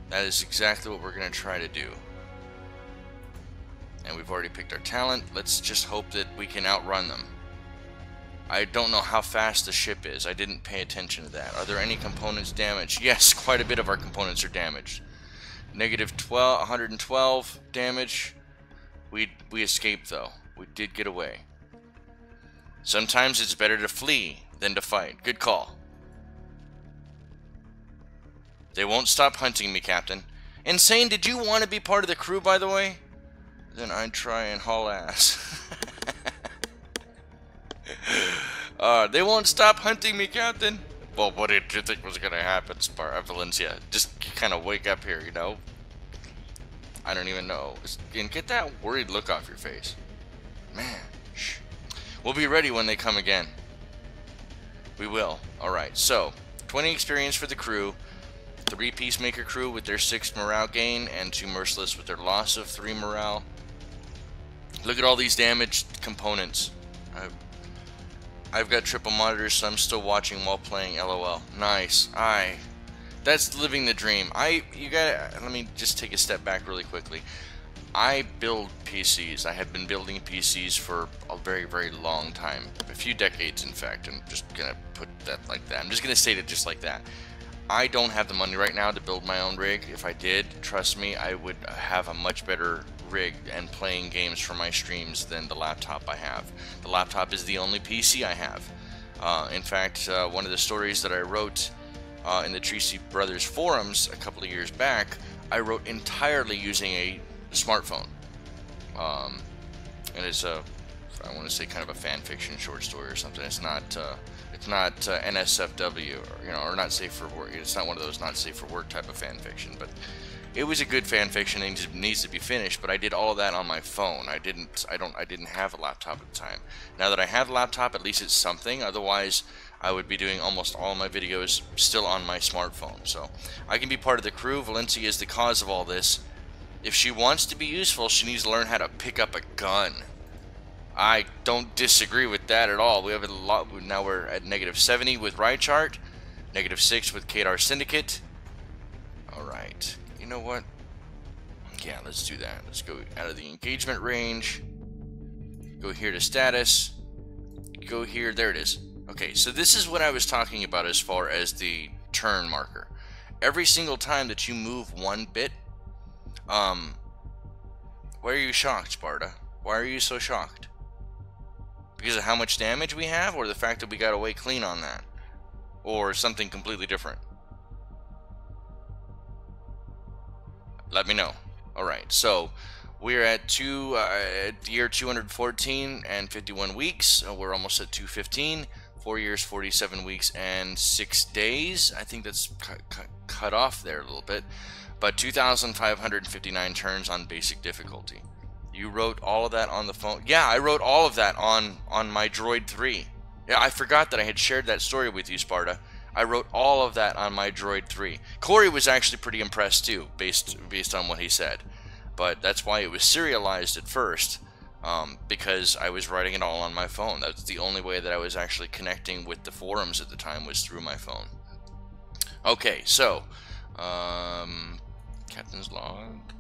That is exactly what we're gonna try to do. And we've already picked our talent. Let's just hope that we can outrun them. I don't know how fast the ship is. I didn't pay attention to that. Are there any components damaged? Yes, quite a bit of our components are damaged. Negative 112 damage. We escaped though. We did get away. Sometimes it's better to flee than to fight. Good call. They won't stop hunting me, Captain. Insane, did you want to be part of the crew, by the way? Then I'd try and haul ass. They won't stop hunting me, Captain. Well, what did you think was going to happen, Valencia? Just kind of wake up here, I don't even know. And get that worried look off your face. Man, shh. We'll be ready when they come again. We will. Alright, so 20 experience for the crew, 3 Peacemaker crew with their 6 morale gain, and 2 Merciless with their loss of 3 morale. Look at all these damaged components. I've got triple monitors, so I'm still watching while playing. LOL. Nice. That's living the dream. Let me just take a step back really quickly. I build PCs. I have been building PCs for a very, very long time. A few decades, in fact. I'm just going to put that like that. I'm just going to state it just like that. I don't have the money right now to build my own rig. If I did, trust me, I would have a much better rig and playing games for my streams than the laptop I have. The laptop is the only PC I have. In fact, one of the stories that I wrote in the Tracy Brothers forums a couple of years back, I wrote entirely using a smartphone. And it's I want to say kind of a fan fiction short story or something. It's not NSFW, or not safe for work. It's not one of those not safe for work type of fan fiction, but it was a good fan fiction and it needs to be finished. But I did all of that on my phone. I didn't have a laptop at the time. Now that I have a laptop, at least it's something. Otherwise, I would be doing almost all my videos still on my smartphone. So I can be part of the crew. Valencia is the cause of all this. If she wants to be useful, she needs to learn how to pick up a gun. I don't disagree with that at all. We have a lot. Now we're at negative 70 with Rychart, negative 6 with Kadar Syndicate. Alright. You know what? Yeah, let's do that. Let's go out of the engagement range. Go here to status. Go here. There it is. Okay, so this is what I was talking about as far as the turn marker. Every single time that you move 1 bit, why are you shocked, Sparta? Why are you so shocked? Because of how much damage we have, or the fact that we got away clean on that? Or something completely different? Let me know. Alright, so we're at year 214 and 51 weeks. We're almost at 215. 4 years, 47 weeks, and 6 days. I think that's cut off there a little bit. But 2,559 turns on basic difficulty. You wrote all of that on the phone? Yeah, I wrote all of that on my Droid 3. Yeah, I forgot that I had shared that story with you, Sparta. I wrote all of that on my Droid 3. Corey was actually pretty impressed too, based on what he said. But that's why it was serialized at first, because I was writing it all on my phone. That's the only way that I was actually connecting with the forums at the time, was through my phone. Okay, so Captain's log.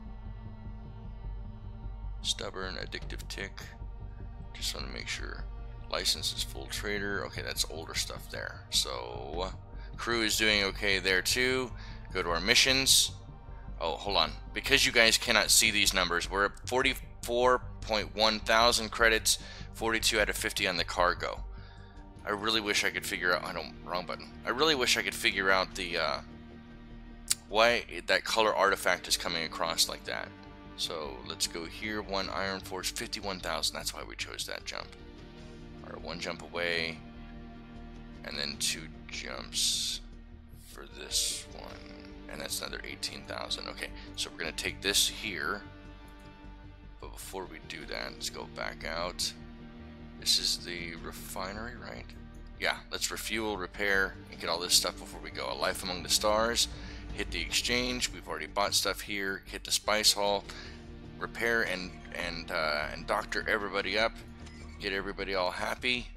Stubborn, addictive tick. Just want to make sure. License is full trader. Okay, that's older stuff there. So crew is doing okay there too. Go to our missions. Oh, hold on. Because you guys cannot see these numbers, we're at 44.1 thousand credits, 42 out of 50 on the cargo. I really wish I could figure out. Wrong button. I really wish I could figure out the that color artifact is coming across like that. So let's go here. 1 Iron Force, 51,000. That's why we chose that jump. All right, 1 jump away, and then 2 jumps for this one, and that's another 18,000. Okay, so we're gonna take this here, but before we do that, let's go back out. This is the refinery, right? Yeah, let's refuel, repair, and get all this stuff before we go. A Life Among the Stars. Hit the exchange. We've already bought stuff here. Hit the spice hall. Repair and doctor everybody up. Get everybody all happy.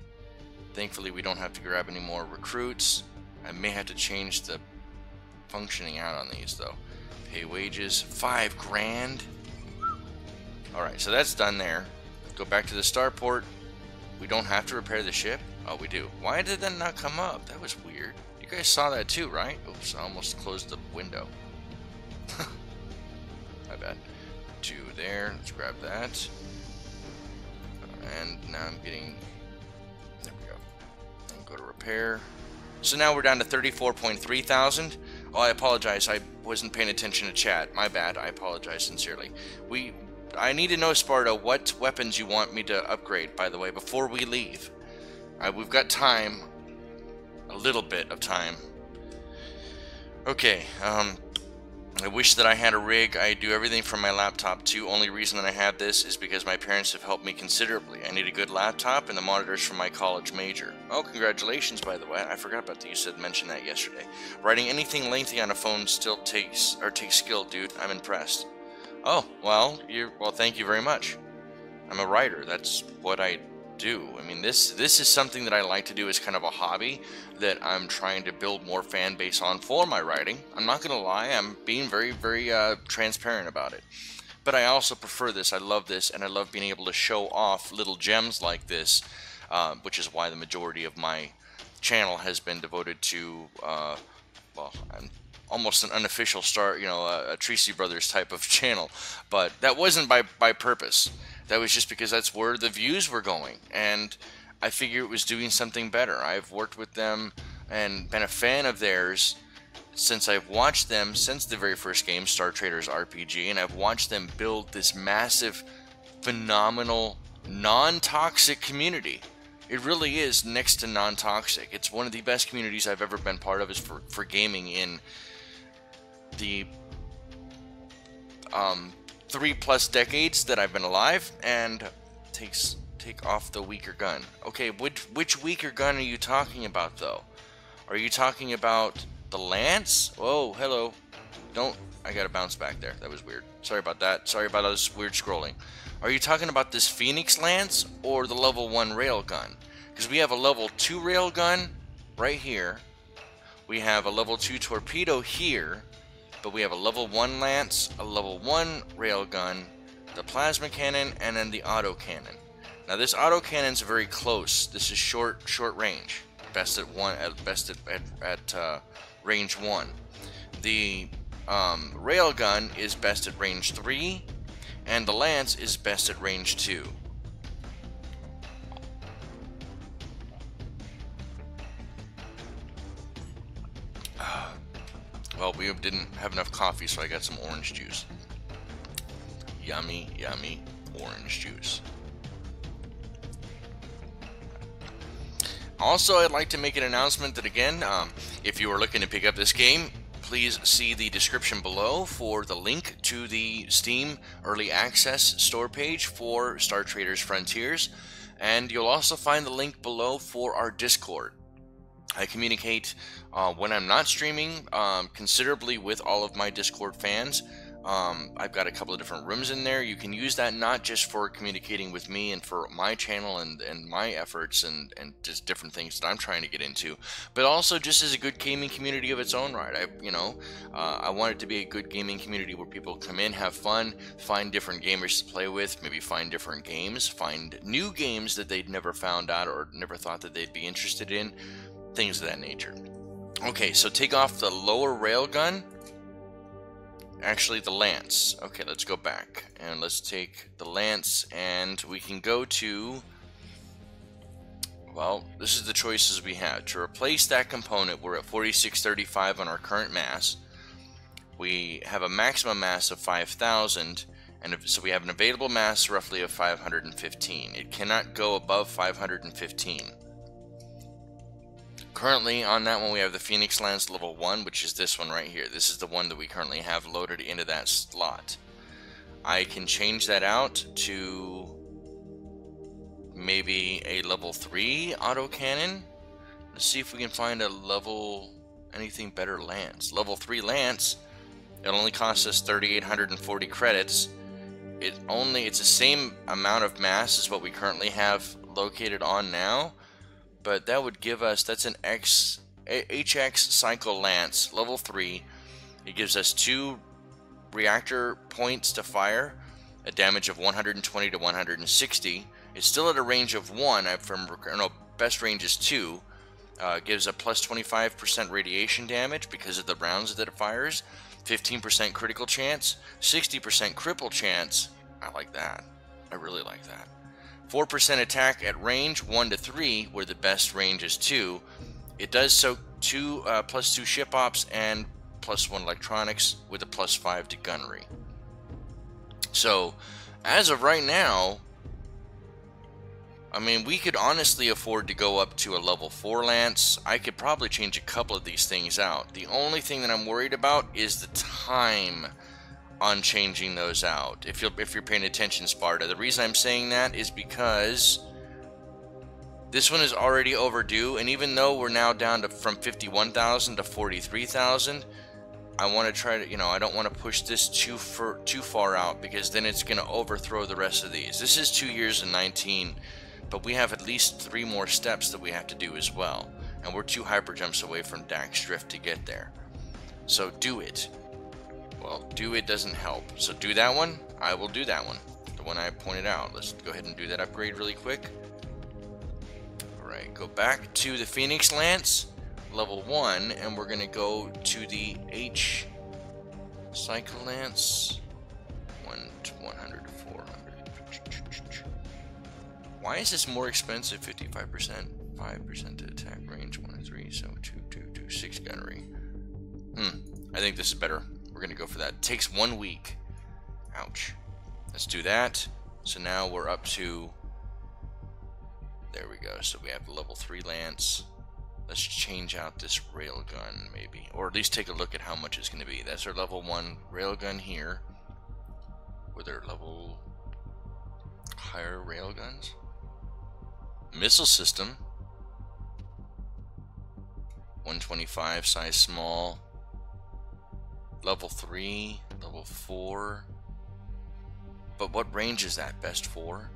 Thankfully, we don't have to grab any more recruits. I may have to change the functioning out on these though. Pay wages, 5 grand. All right, so that's done there. Go back to the starport. We don't have to repair the ship. Oh, we do. Why did that not come up? That was weird. You guys saw that too, right? Oops, I almost closed the window. My bad. 2 there. Let's grab that. And now I'm getting... There we go. And go to repair. So now we're down to 34.3 thousand. Oh, I apologize. I wasn't paying attention to chat. My bad. I apologize sincerely. I need to know, Sparta, what weapons you want me to upgrade, by the way, before we leave. We've got time. A little bit of time. Okay, I wish that I had a rig. I do everything from my laptop too. Only reason that I have this is because my parents have helped me considerably. I need a good laptop and the monitors from my college major. Oh, congratulations, by the way. I forgot about that. You mentioned that yesterday. Writing anything lengthy on a phone still takes skill, dude. I'm impressed. Oh, well, thank you very much. I'm a writer. That's what I do. I mean, this is something that I like to do as kind of a hobby that I'm trying to build more fan base on for my writing. I'm not gonna lie, I'm being very, very transparent about it. But I also prefer this. I love this, and I love being able to show off little gems like this, which is why the majority of my channel has been devoted to, well, almost an unofficial start, a Tracy Brothers type of channel. But that wasn't by purpose. That was just because that's where the views were going, and I figure it was doing something better. I've worked with them and been a fan of theirs since I've watched them since the very first game, Star Traders RPG, and I've watched them build this massive, phenomenal, non-toxic community. It really is next to non-toxic. It's one of the best communities I've ever been part of is for gaming in the 3+ decades that I've been alive, and take off the weaker gun. Okay, which weaker gun are you talking about though? Are you talking about the Lance? Oh, hello. I gotta bounce back there. That was weird. Sorry about that. Sorry about this weird scrolling. Are you talking about this Phoenix Lance or the level 1 railgun? Because we have a level 2 railgun right here. We have a level 2 torpedo here. But we have a level 1 lance, a level 1 railgun, the plasma cannon, and then the auto cannon. Now this auto cannon's very close. This is short range, best at range 1. The railgun is best at range 3, and the lance is best at range 2. Well, we didn't have enough coffee, so I got some orange juice. Yummy, yummy orange juice. Also, I'd like to make an announcement that, again, if you are looking to pick up this game, please see the description below for the link to the Steam Early Access store page for Star Traders Frontiers, and you'll also find the link below for our Discord. I communicate when I'm not streaming considerably with all of my Discord fans. I've got a couple of different rooms in there. You can use that not just for communicating with me and for my channel and my efforts and just different things that I'm trying to get into, but also just as a good gaming community of its own right. I want it to be a good gaming community where people come in, have fun, find different gamers to play with, maybe find different games, find new games that they'd never found out or never thought that they'd be interested in. Things of that nature. Okay, so take off the lower railgun. Actually, the lance. Okay, let's go back. And let's take the lance, and we can go to... Well, this is the choices we have. To replace that component, we're at 4635 on our current mass. We have a maximum mass of 5,000, and so we have an available mass roughly of 515. It cannot go above 515. Currently on that one we have the Phoenix Lance level 1, which is this one right here. This is the one that we currently have loaded into that slot. I can change that out to maybe a level 3 autocannon. Let's see if we can find a level anything better lance. Level 3 lance, it only costs us 3,840 credits. It's the same amount of mass as what we currently have located on now, but that would give us, that's an HX Cycle Lance, level 3. It gives us 2 reactor points to fire, a damage of 120 to 160. It's still at a range of 1. Best range is 2. Gives a plus 25% radiation damage because of the rounds that it fires, 15% critical chance, 60% cripple chance. I like that. I really like that. 4% attack at range 1 to 3, where the best range is 2. It does so plus 2 ship ops and plus 1 electronics with a plus 5 to gunnery. So as of right now, I mean, we could honestly afford to go up to a level 4 lance. I could probably change a couple of these things out. The only thing that I'm worried about is the time on changing those out. If you're paying attention, Sparta. The reason I'm saying that is because this one is already overdue, and even though we're now down to from 51,000 to 43,000, I want to try to, I don't want to push this too far out, because then it's going to overthrow the rest of these. This is 2 years and 19, but we have at least 3 more steps that we have to do as well, and we're 2 hyper jumps away from Dax Drift to get there. So do it. Well, do it doesn't help. So do that one. I will do that one. The one I pointed out. Let's go ahead and do that upgrade really quick. Alright, go back to the Phoenix Lance, level 1, and we're going to go to the H Cycle Lance, 100 to 400. Why is this more expensive? 55%, 5% to attack range, 1 to 3, so 6 gunnery. I think this is better. We're going to go for that. It takes 1 week. Ouch. Let's do that. So now we're up to, there we go. So we have the level 3 lance. Let's change out this railgun maybe, or at least take a look at how much it's going to be. That's our level 1 railgun here. Were there level higher railguns? Missile system. 125, size small. Level 3, level 4. But what range is that? Best 4?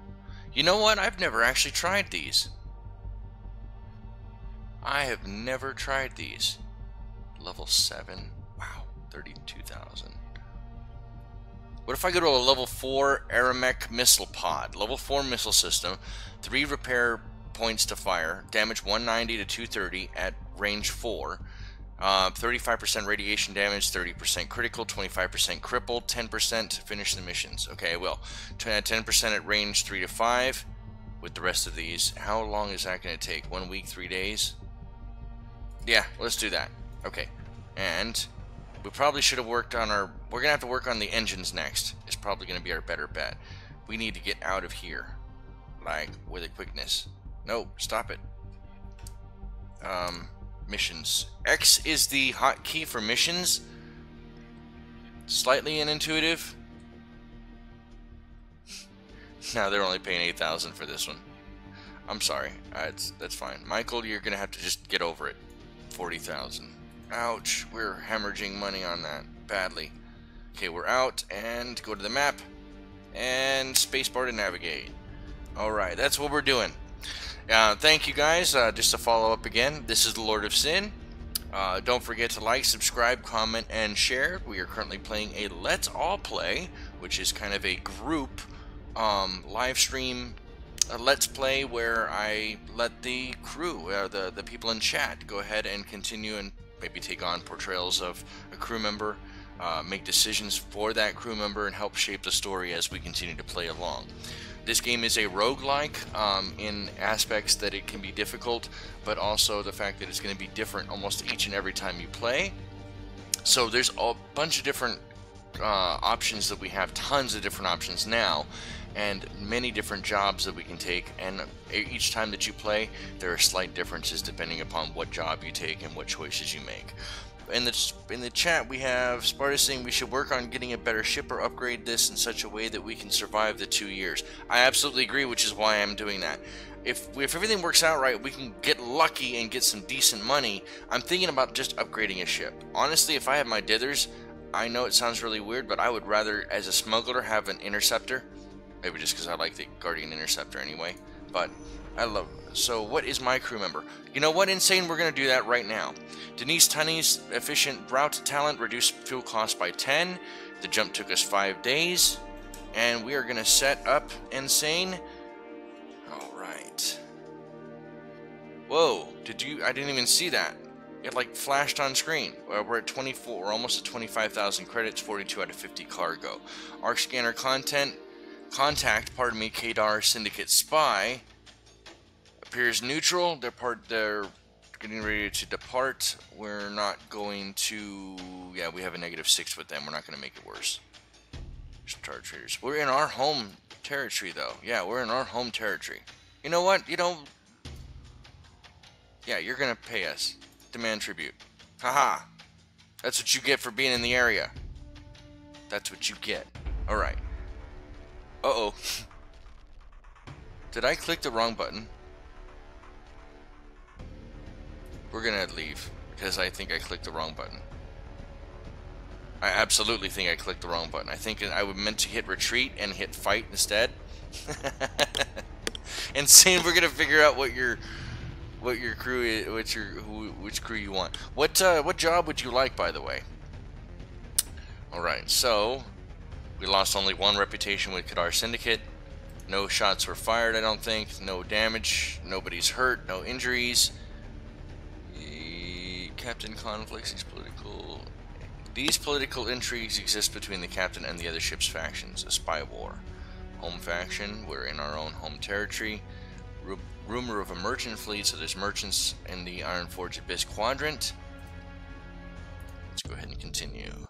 You know what? I've never actually tried these. I have never tried these. Level 7. Wow, 32,000. What if I go to a level 4 Aramec missile pod? Level 4 missile system, 3 repair points to fire, damage 190 to 230 at range 4. 35% radiation damage, 30% critical, 25% crippled, 10% finish the missions. Okay, I will. 10% at range 3 to 5 with the rest of these. How long is that going to take? 1 week, 3 days? Yeah, let's do that. Okay, and we probably should have worked on our... We're going to have to work on the engines next. It's probably going to be our better bet. We need to get out of here, like, with a quickness. No, stop it. Missions. X is the hotkey for missions. Slightly unintuitive. Now they're only paying 8,000 for this one. I'm sorry. That's fine. Michael, you're gonna have to just get over it. 40,000. Ouch. We're hemorrhaging money on that badly. Okay, we're out and go to the map and spacebar to navigate. All right, that's what we're doing. Thank you guys. Just to follow up again, this is the Lord of Sin. Don't forget to like, subscribe, comment, and share. We are currently playing a Let's All Play, which is kind of a group live stream Let's Play where I let the crew, the people in chat, go ahead and continue and maybe take on portrayals of a crew member, make decisions for that crew member, and help shape the story as we continue to play along. This game is a roguelike in aspects that it can be difficult, but also the fact that it's going to be different almost each and every time you play. So there's a bunch of different options that we have, tons of different options now, and many different jobs that we can take, and each time that you play there are slight differences depending upon what job you take and what choices you make. In the chat we have Sparta saying we should work on getting a better ship or upgrade this in such a way that we can survive the 2 years. I absolutely agree, which is why I'm doing that. If everything works out right, we can get lucky and get some decent money. I'm thinking about just upgrading a ship. Honestly, if I had my dithers, I know it sounds really weird, but I would rather, as a smuggler, have an interceptor. Maybe just because I like the Guardian Interceptor anyway. But I love it. So what is my crew member? You know what, Insane? We're going to do that right now. Denise Tunney's efficient route talent reduced fuel cost by 10. The jump took us 5 days. And we are going to set up Insane. Alright. Whoa, I didn't even see that. It like flashed on screen. We're at 24, we're almost at 25,000 credits, 42 out of 50 cargo. Arc scanner contact, Kadar Syndicate Spy. Appears neutral. They're getting ready to depart. We're not going to, yeah, we have a -6 with them. We're not going to make it worse. Star Traders. We're in our home territory though. Yeah, we're in our home territory. You know what? Yeah, you're going to pay us. Demand tribute. Haha. That's what you get for being in the area. That's what you get. Alright. Uh-oh. Did I click the wrong button? We're gonna leave, because I think I clicked the wrong button. I absolutely think I clicked the wrong button. I think I meant to hit retreat and hit fight instead. Insane, we're gonna figure out what your crew is, which crew you want. What job would you like, by the way? Alright, so we lost only 1 reputation with Kadar Syndicate. No shots were fired, I don't think. No damage. Nobody's hurt. No injuries. Captain conflicts. These political intrigues exist between the captain and the other ship's factions. A spy war. Home faction. We're in our own home territory. Rumor of a merchant fleet, so there's merchants in the Ironforge Abyss quadrant. Let's go ahead and continue.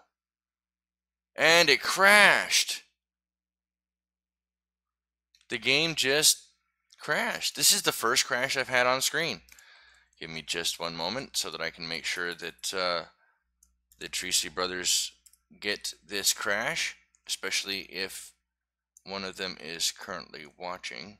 And it crashed! The game just crashed. This is the first crash I've had on screen. Give me just one moment so that I can make sure that the Tracy brothers get this crash, especially if one of them is currently watching.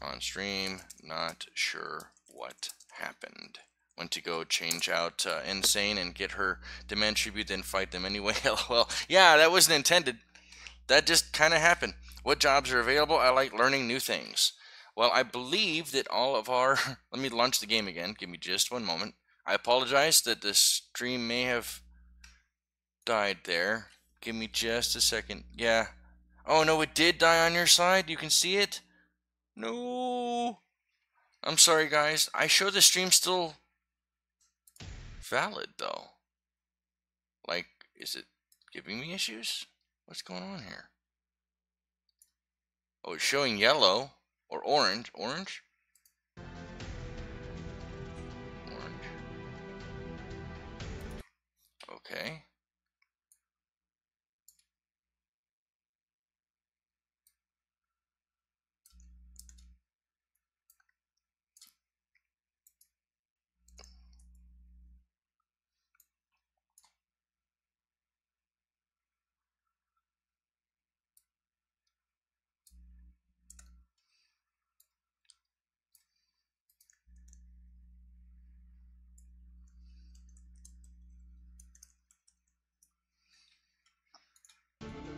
On stream, not sure what happened. Went to go change out Insane and get her demand tribute, then fight them anyway. LOL. Yeah, that wasn't intended. That just kind of happened. What jobs are available? I like learning new things. Well, I believe that all of our... Let me launch the game again. Give me just one moment. I apologize that the stream may have died there. Give me just a second. Yeah. Oh, no, it did die on your side? You can see it? No. I'm sorry, guys. I show the stream still valid, though. Like, is it giving me issues? What's going on here? Oh, it's showing yellow or orange. Orange? Orange. Okay.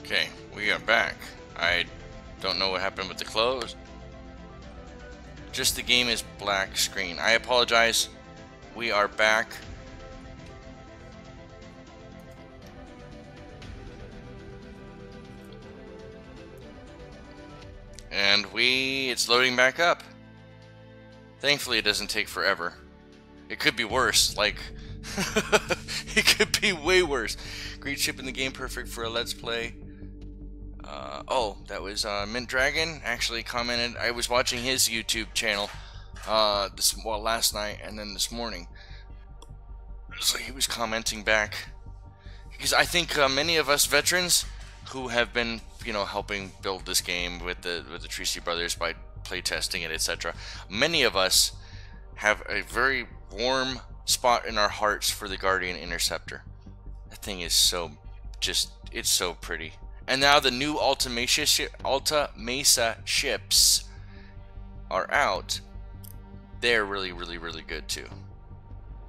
Okay, we are back. I don't know what happened with the close. Just the game is black screen. I apologize. We are back. And it's loading back up. Thankfully, it doesn't take forever. It could be worse, like, it could be way worse. Great ship in the game, perfect for a let's play. Oh, that was Mint Dragon actually commented. I was watching his YouTube channel last night and then this morning. So he was commenting back because I think many of us veterans who have been, helping build this game with the Tracy brothers by playtesting it, etc. Many of us have a very warm spot in our hearts for the Guardian Interceptor. That thing is it's so pretty. And now the new Alta Mesa ships are out. They're really, really, really good too.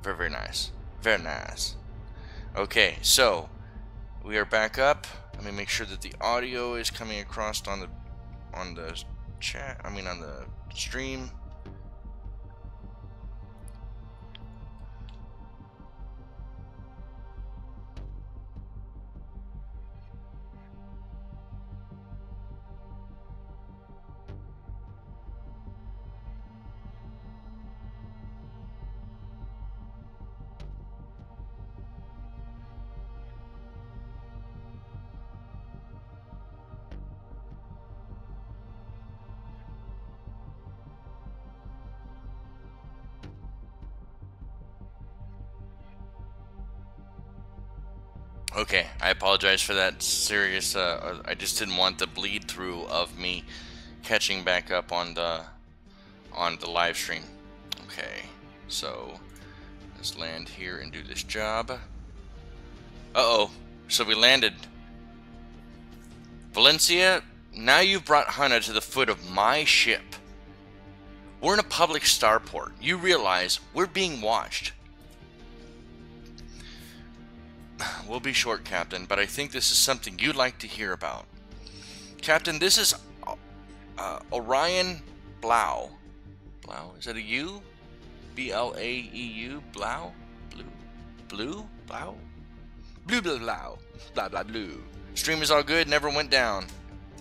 Very, very nice. Very nice. Okay, so we are back up. Let me make sure that the audio is coming across on the chat. On the stream. Okay, I apologize for that serious, I just didn't want the bleed through of me catching back up on the live stream. Okay, so let's land here and do this job. Uh-oh, so we landed. Valencia, now you've brought Hana to the foot of my ship. We're in a public starport. You realize we're being watched. We'll be short, Captain, but I think this is something you'd like to hear about. Captain, this is Orion Blau. Blau? Is that a U? B-L-A-E-U? Blau? Blue? Blue? Blau? Blue, blah, blau. Blah, blah, blue. Stream is all good, never went down.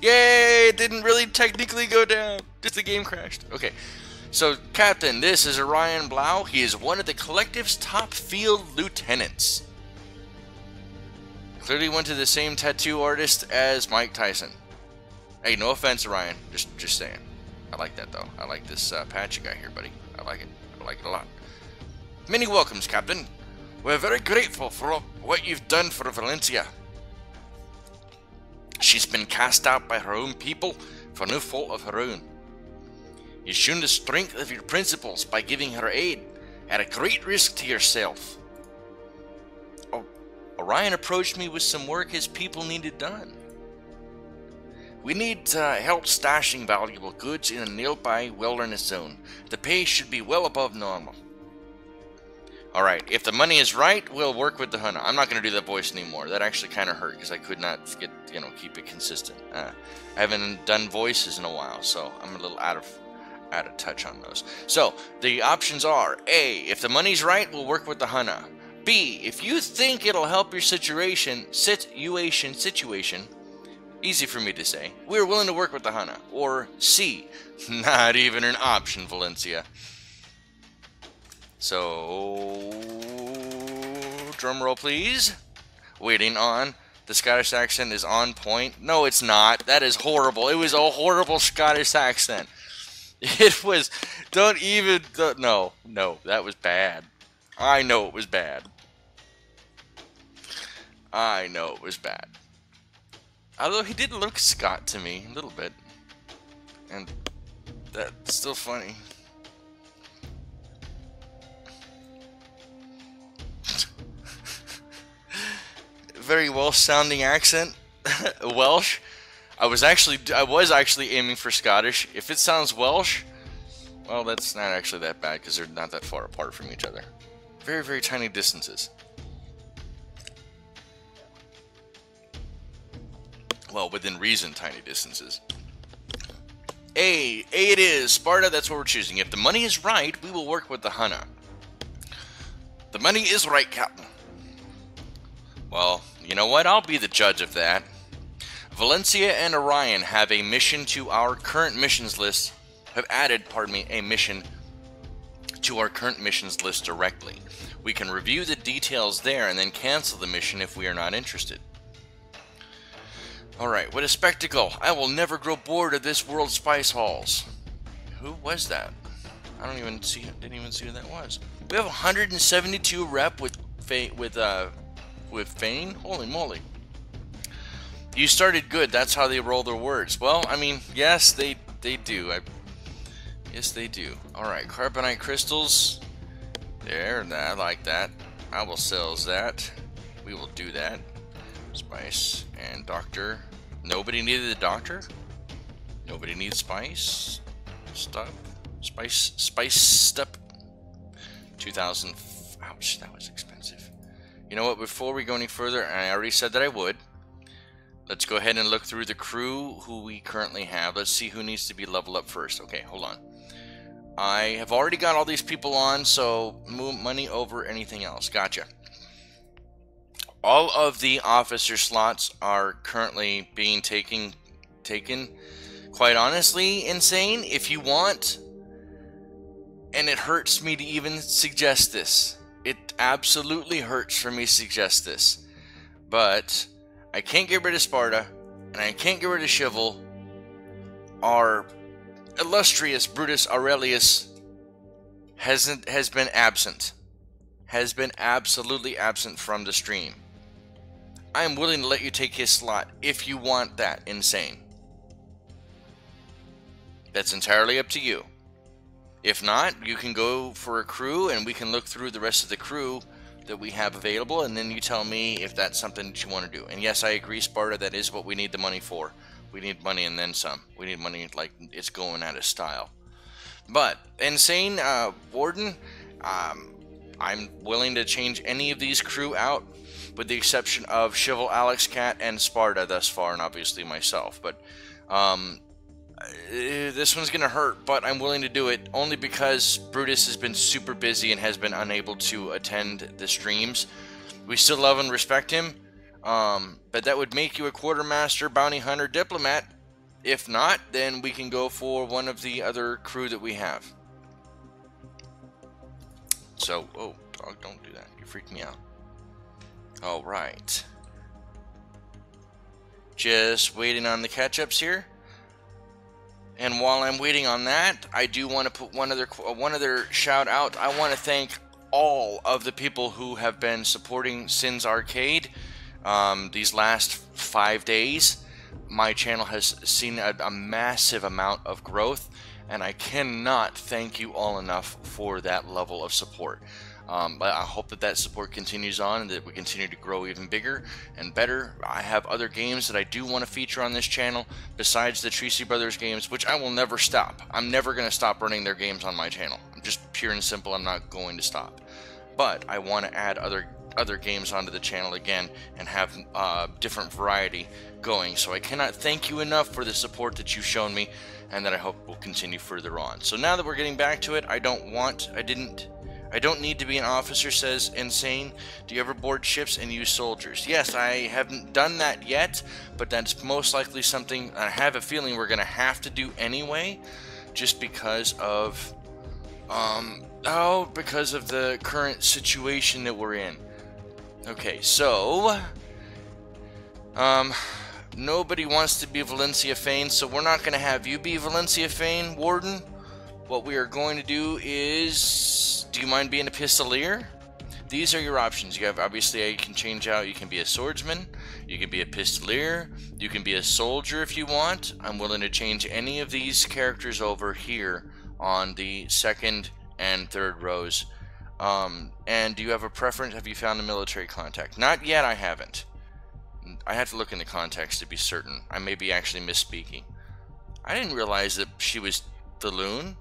Yay! It didn't really technically go down. Just the game crashed. Okay. So, Captain, this is Orion Blau. He is one of the collective's top field lieutenants. Clearly went to the same tattoo artist as Mike Tyson. Hey, no offense, Orion. Just saying. I like that, though. I like this patch you got here, buddy. I like it. I like it a lot. Many welcomes, Captain. We're very grateful for what you've done for Valencia. She's been cast out by her own people for no fault of her own. You've shown the strength of your principles by giving her aid at a great risk to yourself. Orion approached me with some work his people needed done. We need help stashing valuable goods in a nearby wilderness zone. The pay should be well above normal. Alright, if the money is right, we'll work with the Hana. I'm not going to do that voice anymore. That actually kind of hurt because I could not keep it consistent. I haven't done voices in a while, so I'm a little out of touch on those. So, the options are, A, if the money's right, we'll work with the Hana. B, if you think it'll help your situation, easy for me to say, we're willing to work with the Hana. Or C, not even an option, Valencia. So, drum roll please. Waiting on. The Scottish accent is on point. No, it's not. That is horrible. It was a horrible Scottish accent. It was, no, that was bad. I know it was bad. I know it was bad. Although he did look Scot to me, a little bit. And that's still funny. Very Welsh-sounding accent. Welsh. I was actually aiming for Scottish. If it sounds Welsh, well, that's not actually that bad because they're not that far apart from each other. Very, very tiny distances. Well, within reason, tiny distances. A it is. Sparta, that's what we're choosing. If the money is right, we will work with the Hana. The money is right, Captain. Well, you know what? I'll be the judge of that. Valencia and Orion have a mission to our current missions list. Have added, a mission to our current missions list directly. We can review the details there and then cancel the mission if we are not interested. Alright, what a spectacle! I will never grow bored of this world's spice halls. Who was that? I don't even see, didn't even see who that was. We have 172 rep with Fane? Holy moly. You started good, that's how they roll their words. Well, I mean, yes, they do. Yes, they do. Alright, carbonite crystals. There, I like that. I will sell that. We will do that. Spice and doctor. Nobody needed a doctor? Nobody needs spice stuff. Spice stuff. 2,000. Ouch, that was expensive. You know what? Before we go any further, and I already said that I would. Let's go ahead and look through the crew who we currently have. Let's see who needs to be leveled up first. Okay, hold on. I have already got all these people on, so move money over anything else. Gotcha. All of the officer slots are currently being taken. Quite honestly, insane. If you want, and it hurts me to even suggest this. It absolutely hurts for me to suggest this. But I can't get rid of Sparta, and I can't get rid of Chival. Our illustrious Brutus Aurelius has been absent. Has been absolutely absent from the stream. I am willing to let you take his slot if you want that, insane. That's entirely up to you. If not, you can go for a crew and we can look through the rest of the crew that we have available, and then you tell me if that's something that you want to do. And yes, I agree, Sparta, that is what we need the money for. We need money and then some. We need money like it's going out of style. But, insane, Warden, I'm willing to change any of these crew out, with the exception of Chival, Alex, Cat, and Sparta thus far, and obviously myself. But, this one's gonna hurt, but I'm willing to do it only because Brutus has been super busy and has been unable to attend the streams. We still love and respect him, but that would make you a quartermaster, bounty hunter, diplomat. If not, then we can go for one of the other crew that we have. So, oh, dog, don't do that. You freaked me out. All right. Just waiting on the catch-ups here. And while I'm waiting on that, I do want to put one other shout out. I want to thank all of the people who have been supporting Sins Arcade these last 5 days. My channel has seen a massive amount of growth, and I cannot thank you all enough for that level of support. But I hope that support continues on and that we continue to grow even bigger and better. I have other games that I do want to feature on this channel besides the Tracy Brothers games, which I will never stop. I'm never going to stop running their games on my channel. I'm just pure and simple. I'm not going to stop. But I want to add other games onto the channel again and have different variety going. So I cannot thank you enough for the support that you've shown me, and that I hope will continue further on. So now that we're getting back to it, I don't need to be an officer, says Insane. Do you ever board ships and use soldiers? Yes, I haven't done that yet, but that's most likely something I have a feeling we're going to have to do anyway, just because of, because of the current situation that we're in. Okay, so, nobody wants to be Valencia Fane, so we're not going to have you be Valencia Fane, Warden. What we are going to do is, do you mind being a pistolier? These are your options. You have, obviously, you can change out, you can be a swordsman, you can be a pistolier, you can be a soldier if you want. I'm willing to change any of these characters over here on the second and third rows. And do you have a preference? Have you found a military contact? Not yet, I haven't. I have to look in the context to be certain. I may be actually misspeaking. I didn't realize that she was the loon.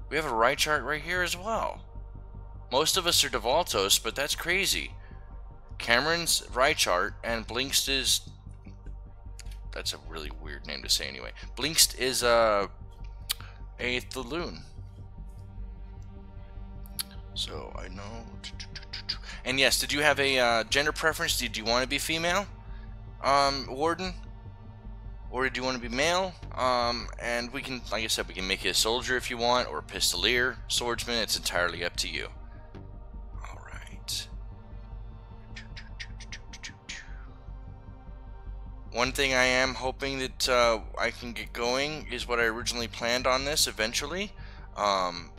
We have a right chart right here as well. Most of us are Devaltos, but that's crazy. Cameron's right chart and Blinkst is... That's a really weird name to say anyway. Blinkst is a Thaloon. So I know. And yes, did you have a gender preference? Did you want to be female, Warden? Or did you want to be male? And we can, like I said, we can make you a soldier if you want, or a pistolier, swordsman. It's entirely up to you. All right. One thing I am hoping that I can get going is what I originally planned on this eventually, um,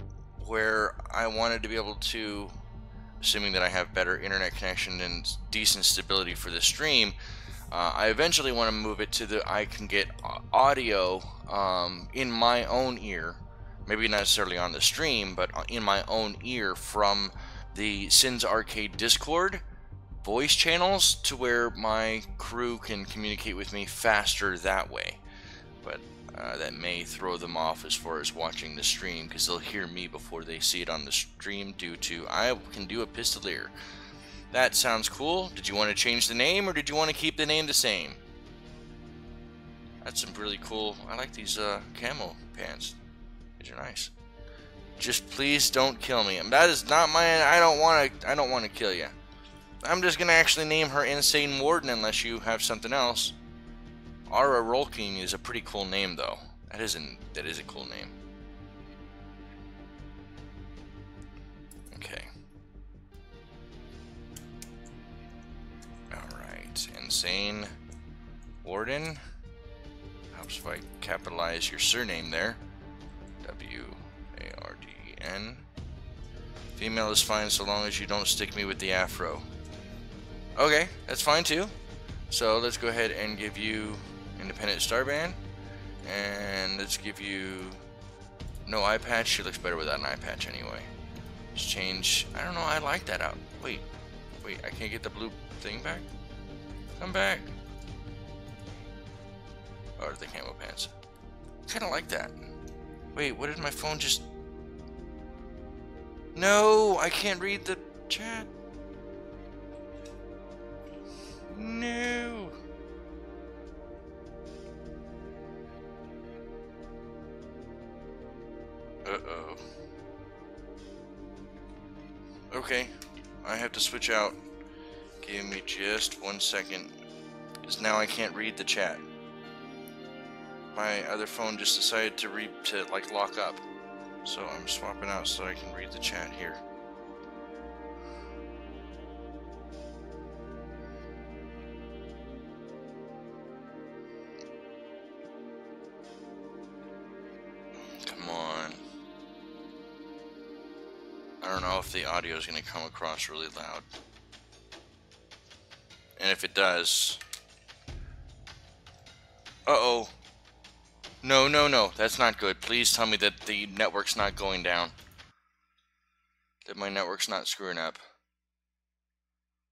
where I wanted to be able to, assuming that I have better internet connection and decent stability for the stream, I eventually want to move it to the I can get audio in my own ear, maybe not necessarily on the stream, but in my own ear from the Sins Arcade Discord voice channels to where my crew can communicate with me faster that way. But that may throw them off as far as watching the stream, because they'll hear me before they see it on the stream due to I can do a pistolier. That sounds cool. Did you want to change the name, or did you want to keep the name the same? That's some really cool. I like these camo pants. These are nice. Just please don't kill me. That is not my. I don't want to kill you. I'm just gonna actually name her Insane Warden unless you have something else. Ara Rolking is a pretty cool name, though. That is a cool name. Okay. Alright. Insane Warden. Helps if I capitalize your surname there. W-A-R-D-E-N. Female is fine so long as you don't stick me with the afro. Okay, that's fine too. So let's go ahead and give you Independent Starband. And let's give you no eye patch. She looks better without an eye patch anyway. Let's change. I don't know. I like that out. Wait. I can't get the blue thing back? Come back. Oh, the camo pants. Kind of like that. Wait, what did my phone just... No, I can't read the chat. No. Uh-oh. Okay, I have to switch out. Give me just 1 second, because now I can't read the chat. My other phone just decided to like lock up, so I'm swapping out so I can read the chat here. Come on. I don't know if the audio is going to come across really loud. And if it does... Uh-oh. No. That's not good. Please tell me that the network's not going down. That my network's not screwing up.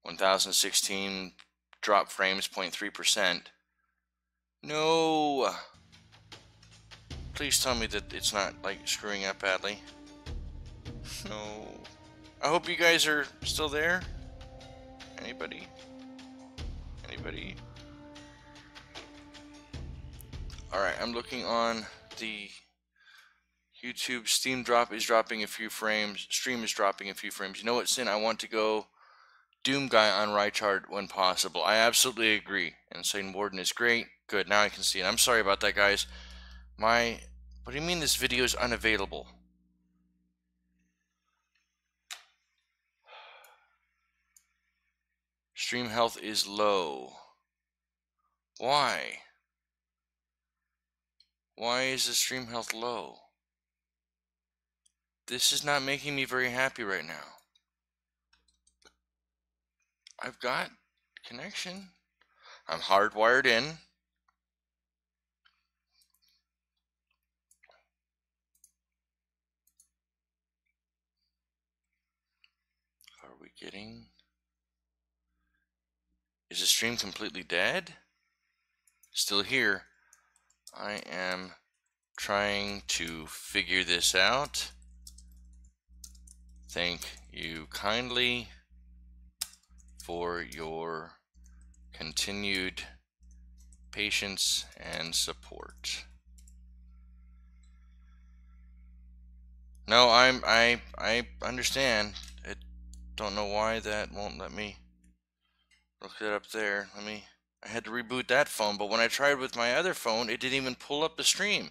1016 drop frames, 0.3%. No. Please tell me that it's not, like, screwing up badly. No. I hope you guys are still there. Anybody? Alright, I'm looking on the YouTube. Steam drop is dropping a few frames. Stream is dropping a few frames. You know what, Sin? I want to go Doom Guy on Rychard when possible. I absolutely agree. Insane Warden is great. Good, now I can see it. I'm sorry about that, guys. What do you mean this video is unavailable? Stream health is low. Why? Why is the stream health low? This is not making me very happy right now. I've got connection. I'm hardwired in. Are we getting... Is the stream completely dead? Still here. I am trying to figure this out. Thank you kindly for your continued patience and support. No, I understand. I don't know why that won't let me look it up there. I had to reboot that phone, but when I tried with my other phone, it didn't even pull up the stream.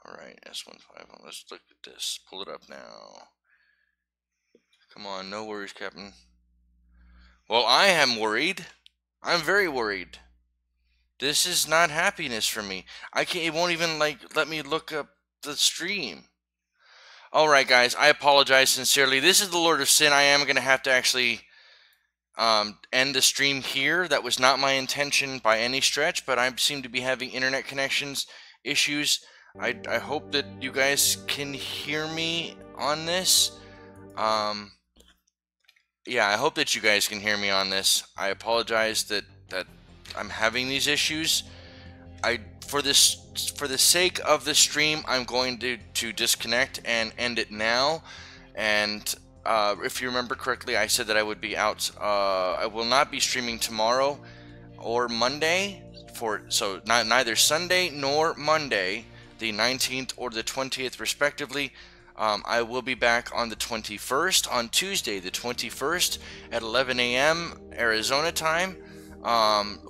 Alright, S1E5, let's look at this. Pull it up now. Come on, no worries, Captain. Well, I am worried. I'm very worried. This is not happiness for me. I can't. It won't even like let me look up the stream. All right, guys. I apologize sincerely. This is the LordofSyn. I am gonna have to actually end the stream here. That was not my intention by any stretch, but I seem to be having internet connections issues. I hope that you guys can hear me on this. Yeah, I hope that you guys can hear me on this. I apologize that I'm having these issues. For the sake of the stream, I'm going to disconnect and end it now. And if you remember correctly, I said that I would be out. I will not be streaming tomorrow or Monday, so neither Sunday nor Monday, the 19th or the 20th respectively. I will be back on the 21st, on Tuesday the 21st at 11 a.m. Arizona time,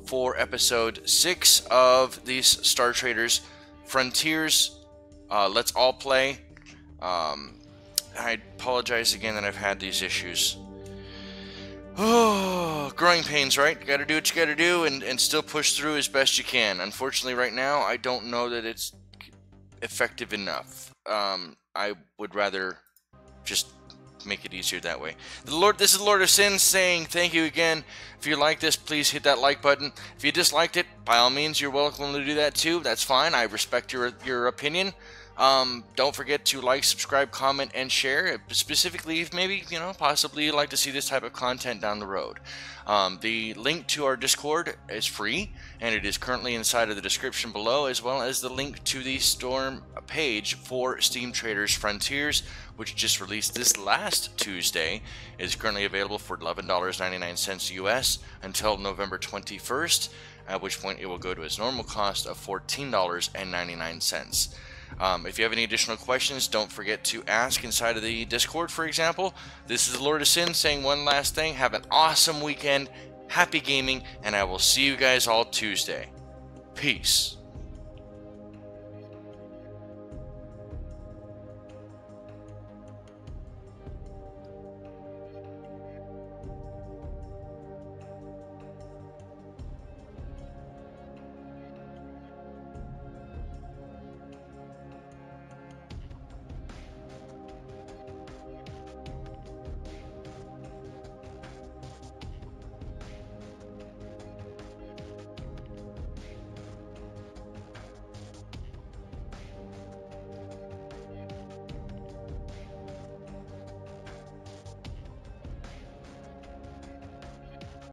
for episode 6 of these Star Traders Frontiers. Let's all play. I apologize again that I've had these issues. Oh, growing pains, right? You gotta do what you gotta do and still push through as best you can. Unfortunately, right now, I don't know that it's effective enough. I would rather just make it easier that way. This is LordofSyn saying thank you again. If you like this, please hit that like button. If you disliked it, by all means, you're welcome to do that too. That's fine. I respect your opinion. Don't forget to like, subscribe, comment, and share. Specifically, if maybe, possibly you'd like to see this type of content down the road. The link to our Discord is free, and it is currently inside of the description below, as well as the link to the Storm page for Steam Traders Frontiers, which just released this last Tuesday. It is currently available for $11.99 US until November 21st, at which point it will go to its normal cost of $14.99. If you have any additional questions, don't forget to ask inside of the Discord, for example. This is LordofSyn saying one last thing. Have an awesome weekend, happy gaming, and I will see you guys all Tuesday. Peace.